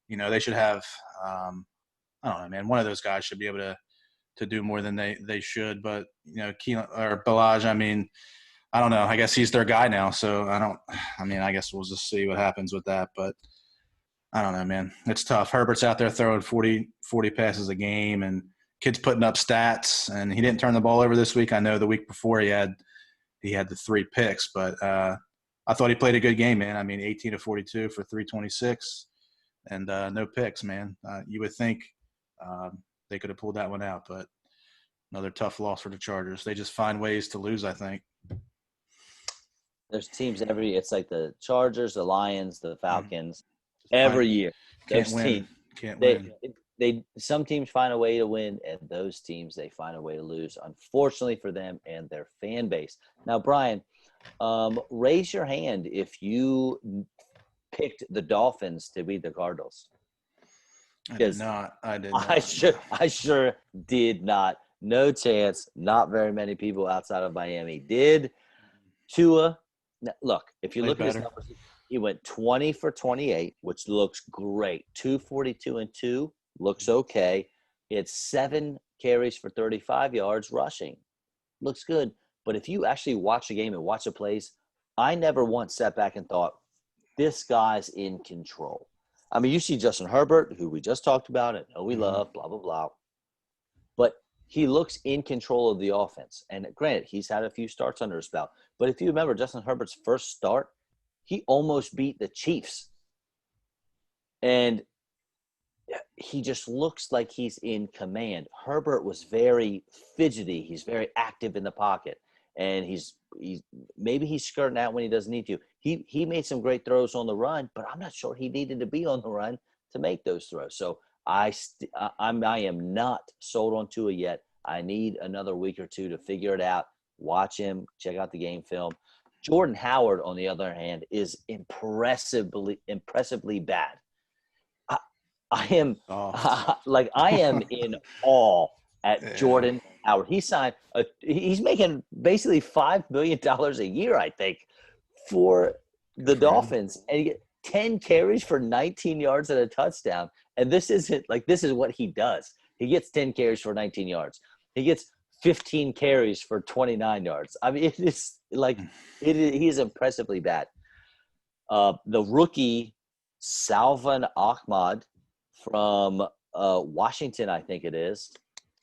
they should have I don't know, man. One of those guys should be able to do more than they should. But, Keelan or Ballage, I mean, I don't know. I guess he's their guy now. So I guess we'll just see what happens with that. But I don't know, man. It's tough. Herbert's out there throwing 40 passes a game, and kids putting up stats. And he didn't turn the ball over this week. I know the week before he had the 3 picks. But I thought he played a good game, man. I mean, 18 of 42 for 326 and no picks, man. You would think they could have pulled that one out, but another tough loss for the Chargers. They just find ways to lose, I think. There's teams it's like the Chargers, the Lions, the Falcons. Every year, Can't win. Some teams find a way to win, and those teams, they find a way to lose, unfortunately for them and their fan base. Now, Brian, raise your hand if you picked the Dolphins to beat the Cardinals. I did Because not. I did I not. sure did not. No chance. Not very many people outside of Miami did. Tua, look, if you Played look at his better. numbers, he went 20 for 28, which looks great. 242 and 2 looks okay. He had 7 carries for 35 yards rushing. Looks good. But if you actually watch the game and watch the plays, I never once sat back and thought, this guy's in control. I mean, you see Justin Herbert, who we just talked about and know we Mhm. love, blah, blah, blah. But he looks in control of the offense. And granted, he's had a few starts under his belt. But if you remember Justin Herbert's first start, he almost beat the Chiefs. And he just looks like he's in command. Herbert was very fidgety. He's very active in the pocket. And he's maybe he's skirting out when he doesn't need to. He made some great throws on the run, but I'm not sure he needed to be on the run to make those throws. So I am not sold on Tua yet. I need another week or two to figure it out. Watch him, check out the game film. Jordan Howard, on the other hand, is impressively bad. I am Soft. I am in awe at Yeah. Jordan Howard. He's making basically $5 million a year, I think, for Good the for him. Dolphins, and he get 10 carries for 19 yards and a touchdown. And this is what he does. He gets 10 carries for 19 yards. He gets 15 carries for 29 yards. I mean, it is like he is impressively bad. The rookie Salvan Ahmad from Washington, I think it is,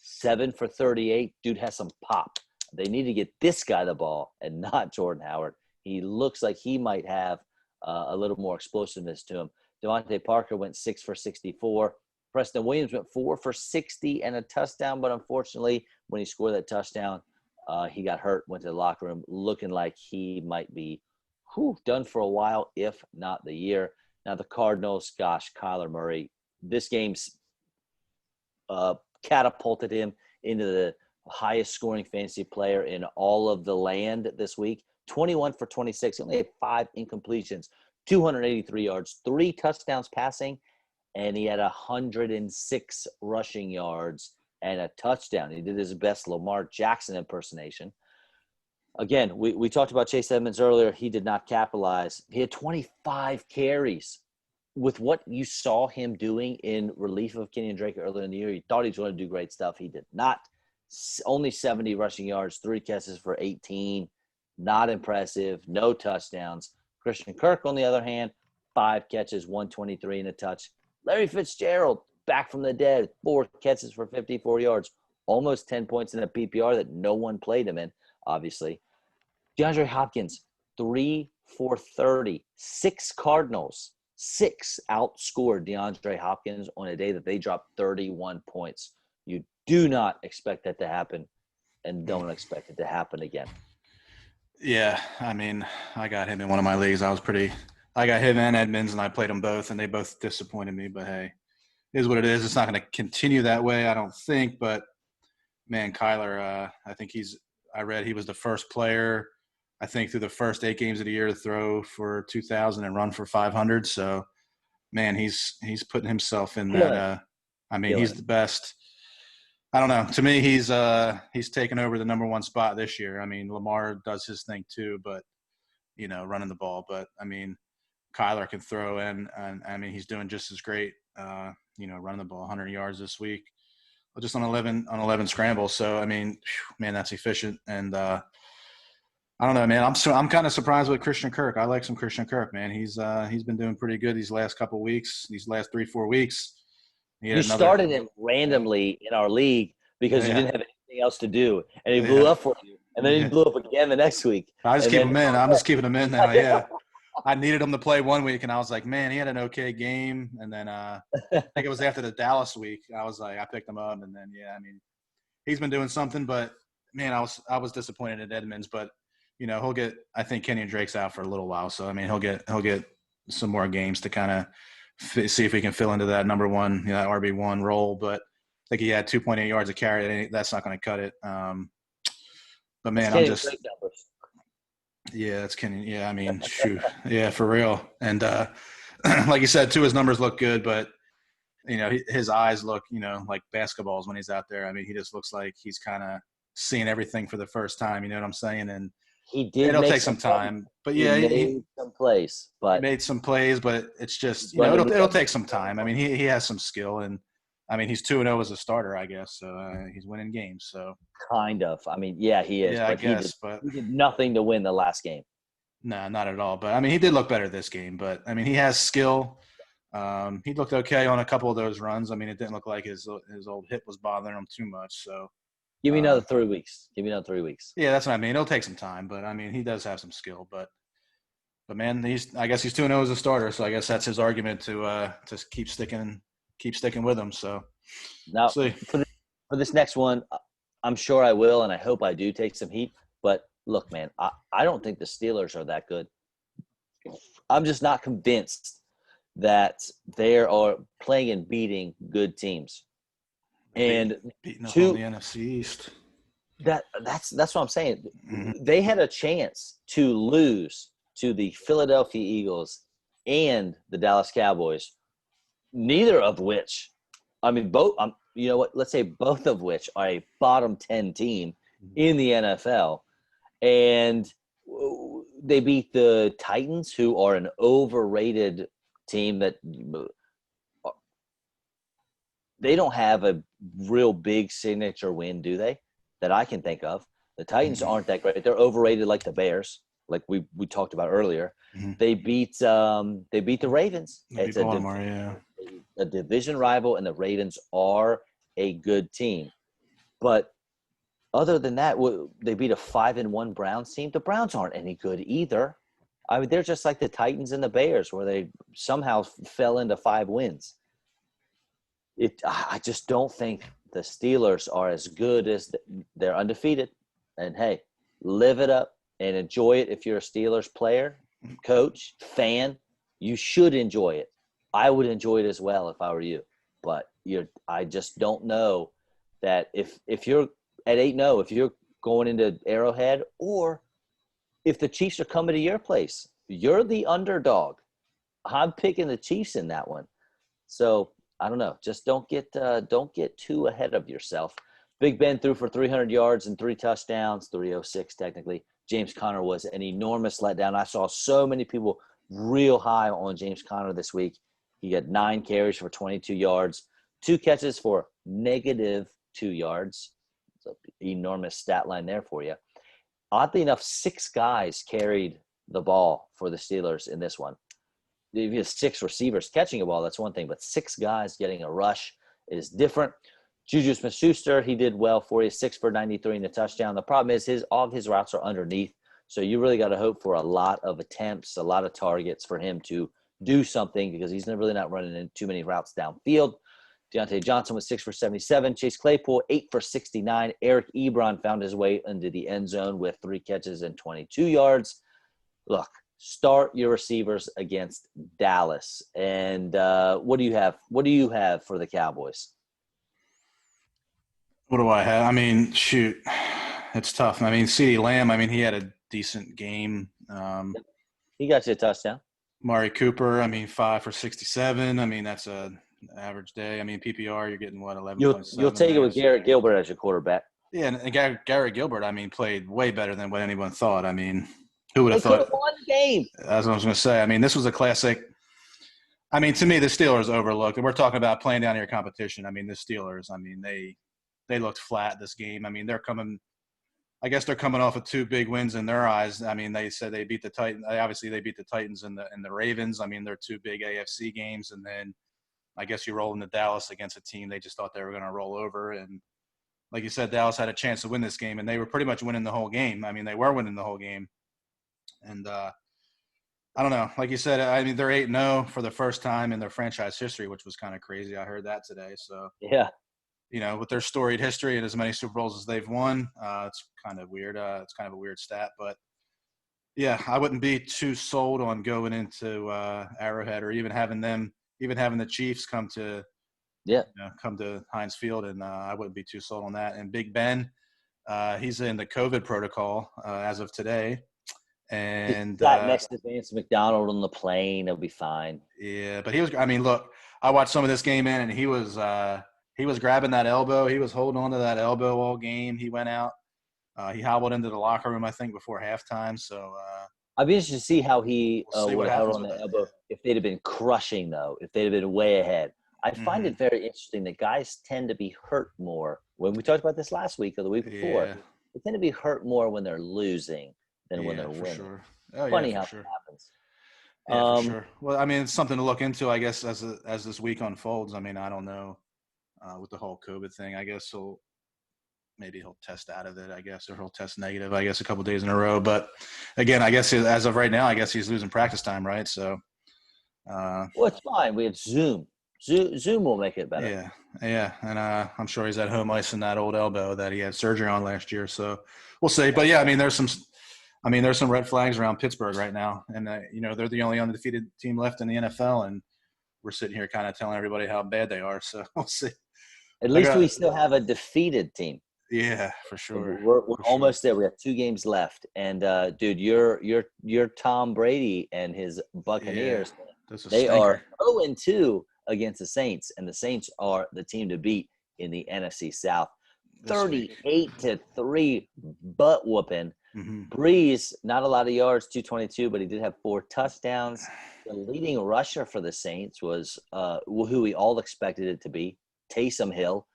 7 for 38. Dude has some pop. They need to get this guy the ball and not Jordan Howard. He looks like he might have a little more explosiveness to him. Devontae Parker went 6 for 64. Preston Williams went 4 for 60 and a touchdown, but unfortunately, when he scored that touchdown, he got hurt, went to the locker room looking like he might be done for a while, if not the year. Now, the Cardinals, gosh, Kyler Murray, this game's catapulted him into the highest scoring fantasy player in all of the land this week. 21 for 26. He only had 5 incompletions, 283 yards, 3 touchdowns passing, and he had 106 rushing yards and a touchdown. He did his best Lamar Jackson impersonation. Again, we talked about Chase Edmonds earlier. He did not capitalize. He had 25 carries. With what you saw him doing in relief of Kenyon Drake earlier in the year, you thought he was going to do great stuff. He did not. Only 70 rushing yards, 3 catches for 18. Not impressive. No touchdowns. Christian Kirk, on the other hand, 5 catches, 123 and a touch. Larry Fitzgerald, back from the dead, 4 catches for 54 yards. Almost 10 points in a PPR that no one played him in, obviously. DeAndre Hopkins, 3 for 30. 6 Cardinals. 6 outscored DeAndre Hopkins on a day that they dropped 31 points. You do not expect that to happen, and don't expect it to happen again. Yeah, I mean, I got him in one of my leagues. I got him and Edmonds, and I played them both, and they both disappointed me. But hey, it is what it is. It's not going to continue that way, I don't think. But man, Kyler, I read he was the first player, I think, through the first 8 games of the year to throw for 2,000 and run for 500. So, man, he's putting himself in Killing that. I mean, Killing he's the best. I don't know. To me, he's taken over the number 1 spot this year. I mean, Lamar does his thing too, but running the ball. But I mean, Kyler can throw in, and I mean, he's doing just as great. Running the ball 100 yards this week, just on 11 scrambles. So I mean, man, that's efficient. And I don't know, man. I'm kind of surprised with Christian Kirk. I like some Christian Kirk, man. He's been doing pretty good these last couple weeks, these last 3-4 weeks. He You had another. started him randomly in our league because you Yeah, didn't have anything else to do, and he blew yeah, up for you, and then he yeah. blew up again the next week, I just and keep then him in. I'm just keeping him in now. Yeah. I needed him to play one week, and I was like, man, he had an okay game. And then I think it was after the Dallas week. I was like, I picked him up, and then I mean, he's been doing something. But man, I was disappointed at Edmonds. But he'll get. I think Kenyon Drake's out for a little while, so I mean, he'll get some more games to kind of see if he can fill into that number 1, that RB1 role. But I think he had 2.8 yards a carry. That's not going to cut it. But man, I'm just. Yeah, that's Kenny. Yeah, I mean, shoot. Yeah, for real. And like you said, too, his numbers look good, but his eyes look, like basketballs when he's out there. I mean, he just looks like he's kind of seeing everything for the first time. You know what I'm saying? And He did it'll make take some some time. But He yeah, made some plays, he but made some plays, but it's just, he's gonna need it'll that take some time. I mean, he has some skill, and I mean, he's 2-0 as a starter, I guess. So he's winning games. So kind of. I mean, yeah, he is, yeah, I but he did guess. But he did nothing to win the last game. no, not at all. But I mean, he did look better this game. But I mean, he has skill. He looked okay on a couple of those runs. I mean, it didn't look like his old hip was bothering him too much. So Give me another um, 3 weeks. Give me another 3 weeks. yeah, that's what I mean. It'll take some time, but I mean, he does have some skill. But man, I guess he's 2-0 as a starter. So I guess that's his argument to keep sticking with him. So we'll Now, see. for this next one, I'm sure I will, and I hope I do take some heat. But look, man, I don't think the Steelers are that good. I'm just not convinced that they are playing and beating good teams. And Beating up on two, the NFC East. that's what I'm saying. Mm-hmm. They had a chance to lose to the Philadelphia Eagles and the Dallas Cowboys, neither of which, I mean, both. You know what? Let's say both of which are a bottom 10 team in the NFL, and they beat the Titans, who are an overrated team that they don't have a real big signature win, do they? That I can think of. The Titans aren't that great. They're overrated like the Bears, like we talked about earlier. Mm-hmm. They beat the Ravens. It's a division rival, and the Ravens are a good team. But other than that, they beat a 5-1 Browns team. The Browns aren't any good either. I mean, they're just like the Titans and the Bears, where they somehow fell into 5 wins. I just don't think the Steelers are as good as they're undefeated. And hey, live it up and enjoy it. If you're a Steelers player, coach, fan, you should enjoy it. I would enjoy it as well if I were you. But I just don't know that if you're at 8-0, if you're going into Arrowhead, or if the Chiefs are coming to your place, you're the underdog. I'm picking the Chiefs in that one. So I don't know. Just don't get too ahead of yourself. Big Ben threw for 300 yards and 3 touchdowns, 306 technically. James Conner was an enormous letdown. I saw so many people real high on James Conner this week. He got 9 carries for 22 yards, 2 catches for -2 yards. It's an enormous stat line there for you. Oddly enough, 6 guys carried the ball for the Steelers in this one. If you have 6 receivers catching a ball, that's one thing, but 6 guys getting a rush is different. Juju Smith-Schuster, he did well for you, 6 for 93 and a touchdown. The problem is all of his routes are underneath, so you really got to hope for a lot of attempts, a lot of targets for him to do something, because he's really not running in too many routes downfield. Deontay Johnson was 6 for 77. Chase Claypool, 8 for 69. Eric Ebron found his way into the end zone with 3 catches and 22 yards. Look, start your receivers against Dallas. And what do you have? What do you have for the Cowboys? What do I have? I mean, shoot, it's tough. I mean, CeeDee Lamb, I mean, he had a decent game. He got you a touchdown. Mari Cooper, I mean, 5 for 67. I mean, that's an average day. I mean, PPR, you're getting what, 11.7? You'll take it with Garrett Gilbert as your quarterback. Yeah, and Garrett Gilbert, I mean, played way better than what anyone thought. I mean, who would have They thought? could have won the game. That's what I was going to say. I mean, this was a classic. I mean, to me, the Steelers overlooked. And we're talking about playing down your competition. I mean, the Steelers, I mean, they looked flat this game. I mean, they're coming off of 2 big wins in their eyes. I mean, they said they beat the Titans. Obviously, they beat the Titans and the Ravens. I mean, they're 2 big AFC games. And then I guess you roll into Dallas against a team they just thought they were going to roll over. And like you said, Dallas had a chance to win this game, and they were pretty much winning the whole game. I mean, they were winning the whole game. And I don't know. Like you said, I mean, they're 8-0 for the first time in their franchise history, which was kind of crazy. I heard that today. So, yeah. With their storied history and as many Super Bowls as they've won, it's kind of weird. It's kind of a weird stat. But, yeah, I wouldn't be too sold on going into Arrowhead, or even having the Chiefs come to Heinz Field, and I wouldn't be too sold on that. And Big Ben, he's in the COVID protocol as of today. And got next to Vance McDonald on the plane. It'll be fine. Yeah, but he was – I mean, look, I watched some of this game in, and he was grabbing that elbow. He was holding on to that elbow all game. He went out. He hobbled into the locker room, I think, before halftime. So I'd be interested to see how he we'll see would what have held happens on with the that. elbow if they'd have been crushing, though, if they'd have been way ahead. I find it very interesting that guys tend to be hurt more. When we talked about this last week or the week before, Yeah, they tend to be hurt more when they're losing than when yeah, they're for winning. sure. Oh, yeah, Funny for how sure. that happens. Yeah, for sure. Well, I mean, it's something to look into, I guess, as this week unfolds. I mean, I don't know with the whole COVID thing. I guess maybe he'll test out of it, I guess, or he'll test negative, I guess, a couple days in a row. But again, I guess as of right now, I guess he's losing practice time, right? So, Well, it's fine. We have Zoom. Zoom will make it better. yeah, and I'm sure he's at home icing that old elbow that he had surgery on last year. So we'll see. But yeah, I mean, there's some red flags around Pittsburgh right now, and they're the only undefeated team left in the NFL, and we're sitting here kind of telling everybody how bad they are. So we'll see. At least we still have a defeated team. Yeah, for sure. We're almost there. We have 2 games left, and dude, you're Tom Brady and his Buccaneers. Yeah, they are 0-2 against the Saints, and the Saints are the team to beat in the NFC South. 38-3 butt whooping. Mm-hmm. Breeze, not a lot of yards, 222, but he did have 4 touchdowns. The leading rusher for the Saints was who we all expected it to be, Taysom Hill.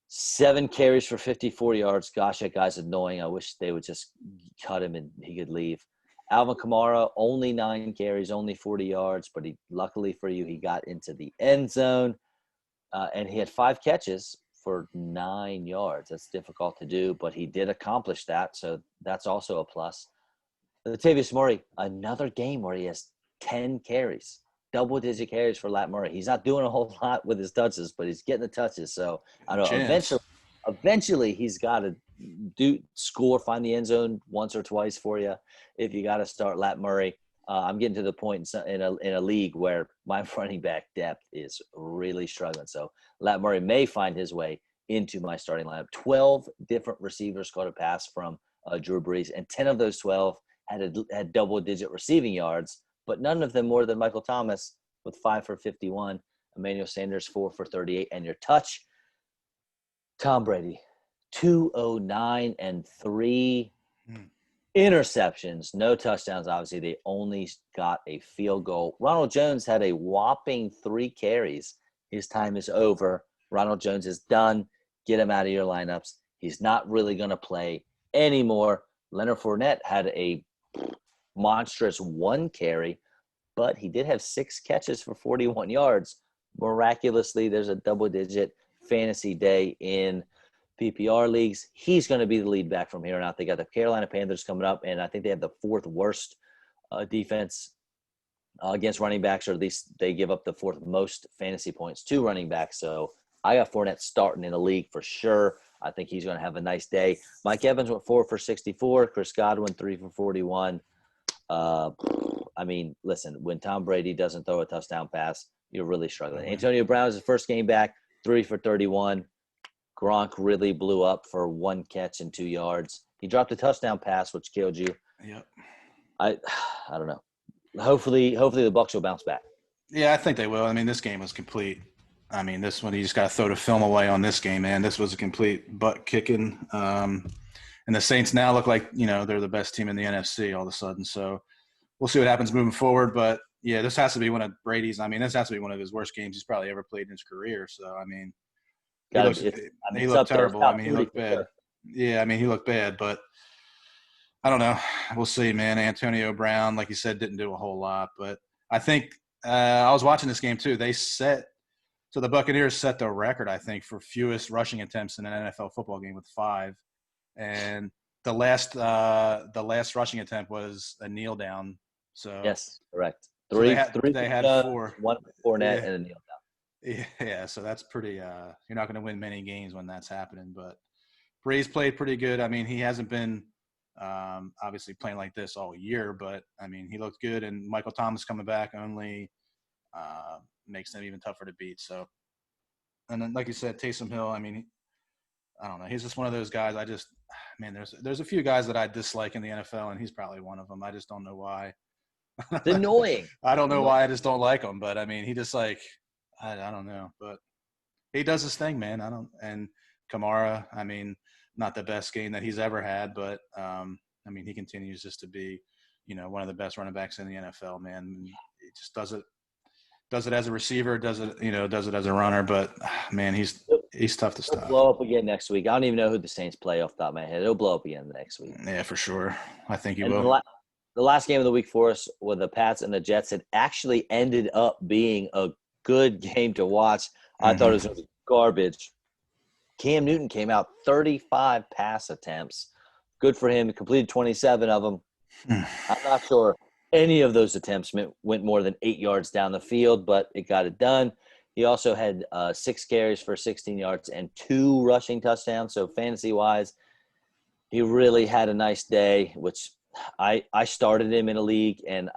7 carries for 54 yards. Gosh, that guy's annoying. I wish they would just cut him and he could leave. Alvin Kamara, only 9 carries, only 40 yards, but luckily for you, he got into the end zone. And he had 5 catches for 9 yards. That's difficult to do, but he did accomplish that, so that's also a plus. Latavius Murray, another game where he has 10 carries. Double-digit carries for Lat Murray. He's not doing a whole lot with his touches, but he's getting the touches. So I don't know. Eventually, he's got to score, find the end zone once or twice for you. If you got to start Lat Murray, I'm getting to the point in a league where my running back depth is really struggling. So Lat Murray may find his way into my starting lineup. 12 different receivers caught a pass from Drew Brees, and 10 of those 12 had double-digit receiving yards, but none of them more than Michael Thomas with 5 for 51, Emmanuel Sanders 4 for 38, and your touch, Tom Brady, 209 and 3 interceptions, no touchdowns. Obviously, they only got a field goal. Ronald Jones had a whopping 3 carries. His time is over. Ronald Jones is done. Get him out of your lineups. He's not really going to play anymore. Leonard Fournette had a monstrous 1 carry, but he did have 6 catches for 41 yards. Miraculously, there's a double-digit fantasy day in PPR leagues. He's going to be the lead back from here on out. They got the Carolina Panthers coming up, and I think they have the 4th worst defense against running backs, or at least they give up the 4th most fantasy points to running backs. So I got Fournette starting in the league for sure. I think he's going to have a nice day. Mike Evans went 4 for 64. Chris Godwin 3 for 41. I mean, listen, when Tom Brady doesn't throw a touchdown pass, you're really struggling. Antonio Brown is his first game back, 3 for 31. Gronk really blew up for 1 catch and 2 yards. He dropped a touchdown pass, which killed you. Yep. I don't know. Hopefully the Bucs will bounce back. Yeah, I think they will. I mean, this game was complete. I mean, this one, you just got to throw the film away on this game, man. This was a complete butt kicking. And the Saints now look like, they're the best team in the NFC all of a sudden. So we'll see what happens moving forward. But, yeah, this has to be one of Brady's. This has to be one of his worst games he's probably ever played in his career. So, he looked terrible. He looked bad. Sure. Yeah, he looked bad. But I don't know. We'll see, man. Antonio Brown, like you said, didn't do a whole lot. But I think I was watching this game too. So the Buccaneers set the record, I think, for fewest rushing attempts in an NFL football game with 5. And the last rushing attempt was a kneel down. So yes, correct. They had 4. 1 for Fournette and a kneel down. Yeah, so that's pretty you're not going to win many games when that's happening. But Breeze played pretty good. He hasn't been obviously playing like this all year, but he looked good. And Michael Thomas coming back only makes them even tougher to beat. So, and then like you said, Taysom Hill. I don't know. He's just one of those guys. There's a few guys that I dislike in the NFL, and he's probably one of them. I just don't know why. It's annoying. I don't know why. I just don't like him. But he just I don't know, but he does his thing, man. And Kamara, I mean, not the best game that he's ever had, but I mean, he continues just to be, one of the best running backs in the NFL, man. He just does it as a receiver, does it as a runner, but man, he's tough to It'll stop. blow up again next week. I don't even know who the Saints play off the top of my head. It'll blow up again next week. Yeah, for sure. I think he And will. the last game of the week for us with the Pats and the Jets, it actually ended up being a good game to watch. I thought it was going to be garbage. Cam Newton came out 35 pass attempts. Good for him. He completed 27 of them. I'm not sure any of those attempts went more than 8 yards down the field, but it got it done. He also had 6 carries for 16 yards and 2 rushing touchdowns. So fantasy-wise, he really had a nice day, which I started him in a league, and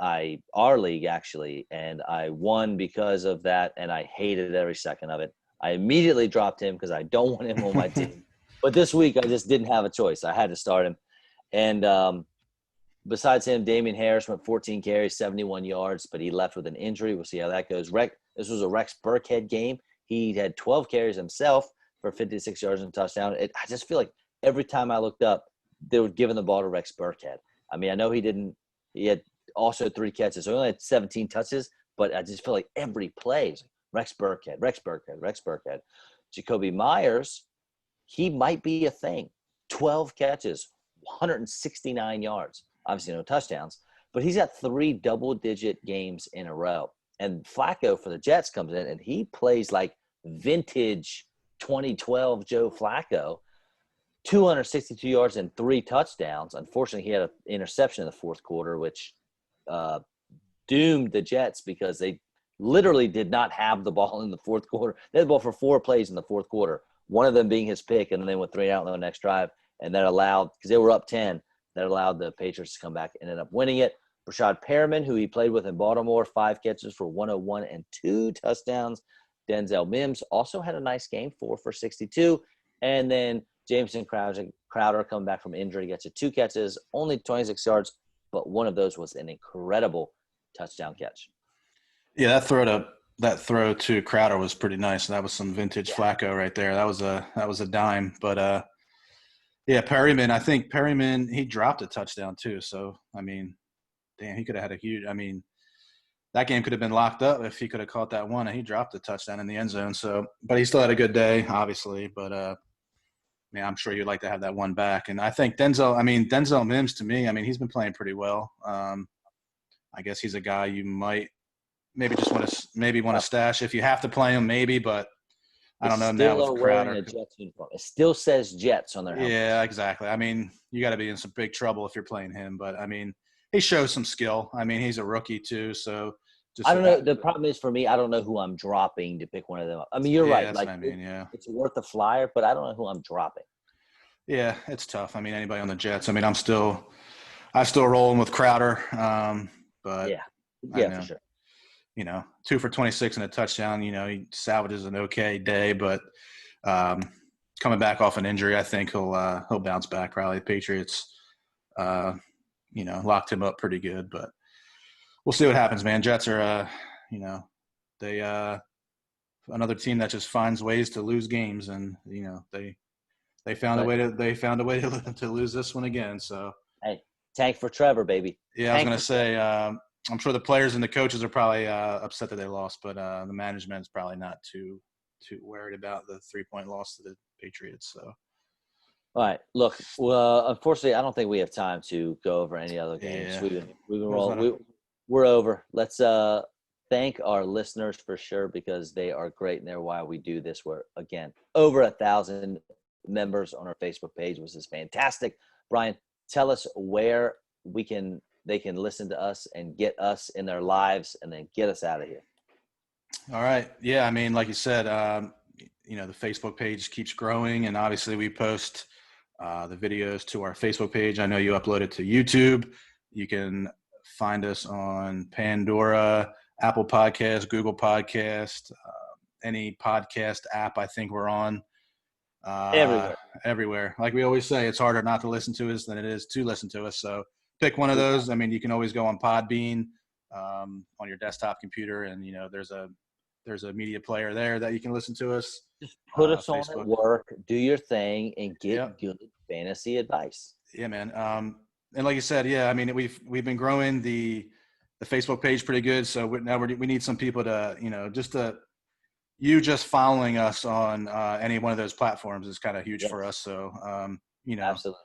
our league actually, and I won because of that, and I hated every second of it. I immediately dropped him because I don't want him on my team. But this week, I just didn't have a choice. I had to start him. And besides him, Damian Harris went 14 carries, 71 yards, but he left with an injury. We'll see how that goes. This was a Rex Burkhead game. He had 12 carries himself for 56 yards and a touchdown. I just feel like every time I looked up, they were giving the ball to Rex Burkhead. I mean, I know he had also 3 catches, so he only had 17 touches, but I just feel like every play is Rex Burkhead, Rex Burkhead, Rex Burkhead. Jacoby Myers, he might be a thing. 12 catches, 169 yards. Obviously no touchdowns, but he's got 3 double-digit games in a row. And Flacco for the Jets comes in, and he plays like vintage 2012 Joe Flacco. 262 yards and 3 touchdowns. Unfortunately, he had an interception in the fourth quarter, which doomed the Jets because they literally did not have the ball in the fourth quarter. They had the ball for 4 plays in the fourth quarter, one of them being his pick, and then they went 3 out on the next drive, and that allowed – because they were up 10 – that allowed the Patriots to come back and end up winning it. Rashad Perriman, who he played with in Baltimore, 5 catches for 101 and 2 touchdowns. Denzel Mims also had a nice game, 4 for 62. And then Jameson Crowder coming back from injury, gets 2 catches, only 26 yards, but one of those was an incredible touchdown catch. Yeah, that throw to Crowder was pretty nice. That was some vintage Flacco right there. That was a dime. But yeah, Perryman, he dropped a touchdown too. So I mean, damn, he could have had a huge. I mean, that game could have been locked up if he could have caught that one, and he dropped a touchdown in the end zone. So, but he still had a good day, obviously. But man, I'm sure you'd like to have that one back. And I think Denzel Mims, to me, I mean, he's been playing pretty well. I guess he's a guy you might maybe just want to stash if you have to play him, maybe. But I don't know now with Crowder. A Jets uniform. It still says Jets on their helmet. Yeah, exactly. I mean, you got to be in some big trouble if you're playing him. But I mean, he shows some skill. I mean, he's a rookie too, so. I don't know. The problem is for me, I don't know who I'm dropping to pick one of them up. I mean, you're right. That's like, what I mean, yeah. It's worth a flyer, but I don't know who I'm dropping. Yeah, it's tough. I mean, anybody on the Jets. I mean, I'm still rolling with Crowder. But yeah, for sure. 2 for 26 and a touchdown. He salvages an okay day, but coming back off an injury, I think he'll bounce back. Probably the Patriots, locked him up pretty good, but we'll see what happens, man. Jets are, they another team that just finds ways to lose games, and they found a way to lose this one again. So hey, tank for Trevor, baby. Yeah, I was gonna say. I'm sure the players and the coaches are probably upset that they lost, but the management is probably not too worried about the 3-point loss to the Patriots. So. All right. Look, well, unfortunately, I don't think we have time to go over any other games. Yeah. We've been rolling. We're over. Let's thank our listeners for sure, because they are great and they're why we do this. We're, again, over 1,000 members on our Facebook page, which is fantastic. Brian, tell us where they can listen to us and get us in their lives and then get us out of here. All right. Yeah. I mean, like you said, the Facebook page keeps growing, and obviously we post the videos to our Facebook page. I know you upload it to YouTube. You can find us on Pandora, Apple Podcast, Google Podcast, any podcast app I think we're on. Everywhere. Like we always say, it's harder not to listen to us than it is to listen to us. So pick one of those. I mean, you can always go on Podbean on your desktop computer, and there's a there's a media player there that you can listen to us. Just put us on Facebook. at work, do your thing, and get Yep. good fantasy advice. Yeah, man. And like you said, yeah, I mean, we've been growing the Facebook page pretty good. So now we need some people to, just following us on any one of those platforms is kind of huge for us. So, Absolutely.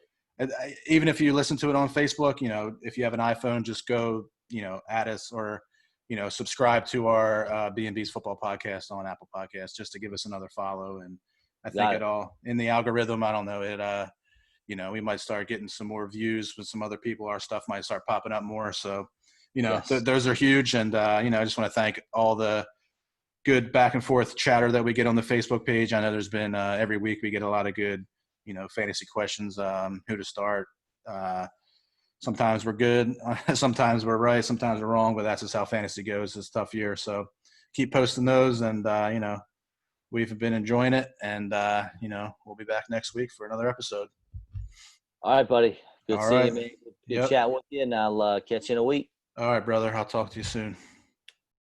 even if you listen to it on Facebook, if you have an iPhone, just go, add us or, subscribe to our B&B's football podcast on Apple Podcasts just to give us another follow. And I think it all in the algorithm, I don't know, we might start getting some more views with some other people. Our stuff might start popping up more. So, those are huge. And, I just want to thank all the good back and forth chatter that we get on the Facebook page. I know there's been every week we get a lot of good, fantasy questions, who to start. Sometimes we're good. Sometimes we're right. Sometimes we're wrong, but that's just how fantasy goes. It's a tough year. So keep posting those and, we've been enjoying it and, we'll be back next week for another episode. All right, buddy. Good seeing you, man. Good chat with you, and I'll catch you in a week. All right, brother. I'll talk to you soon.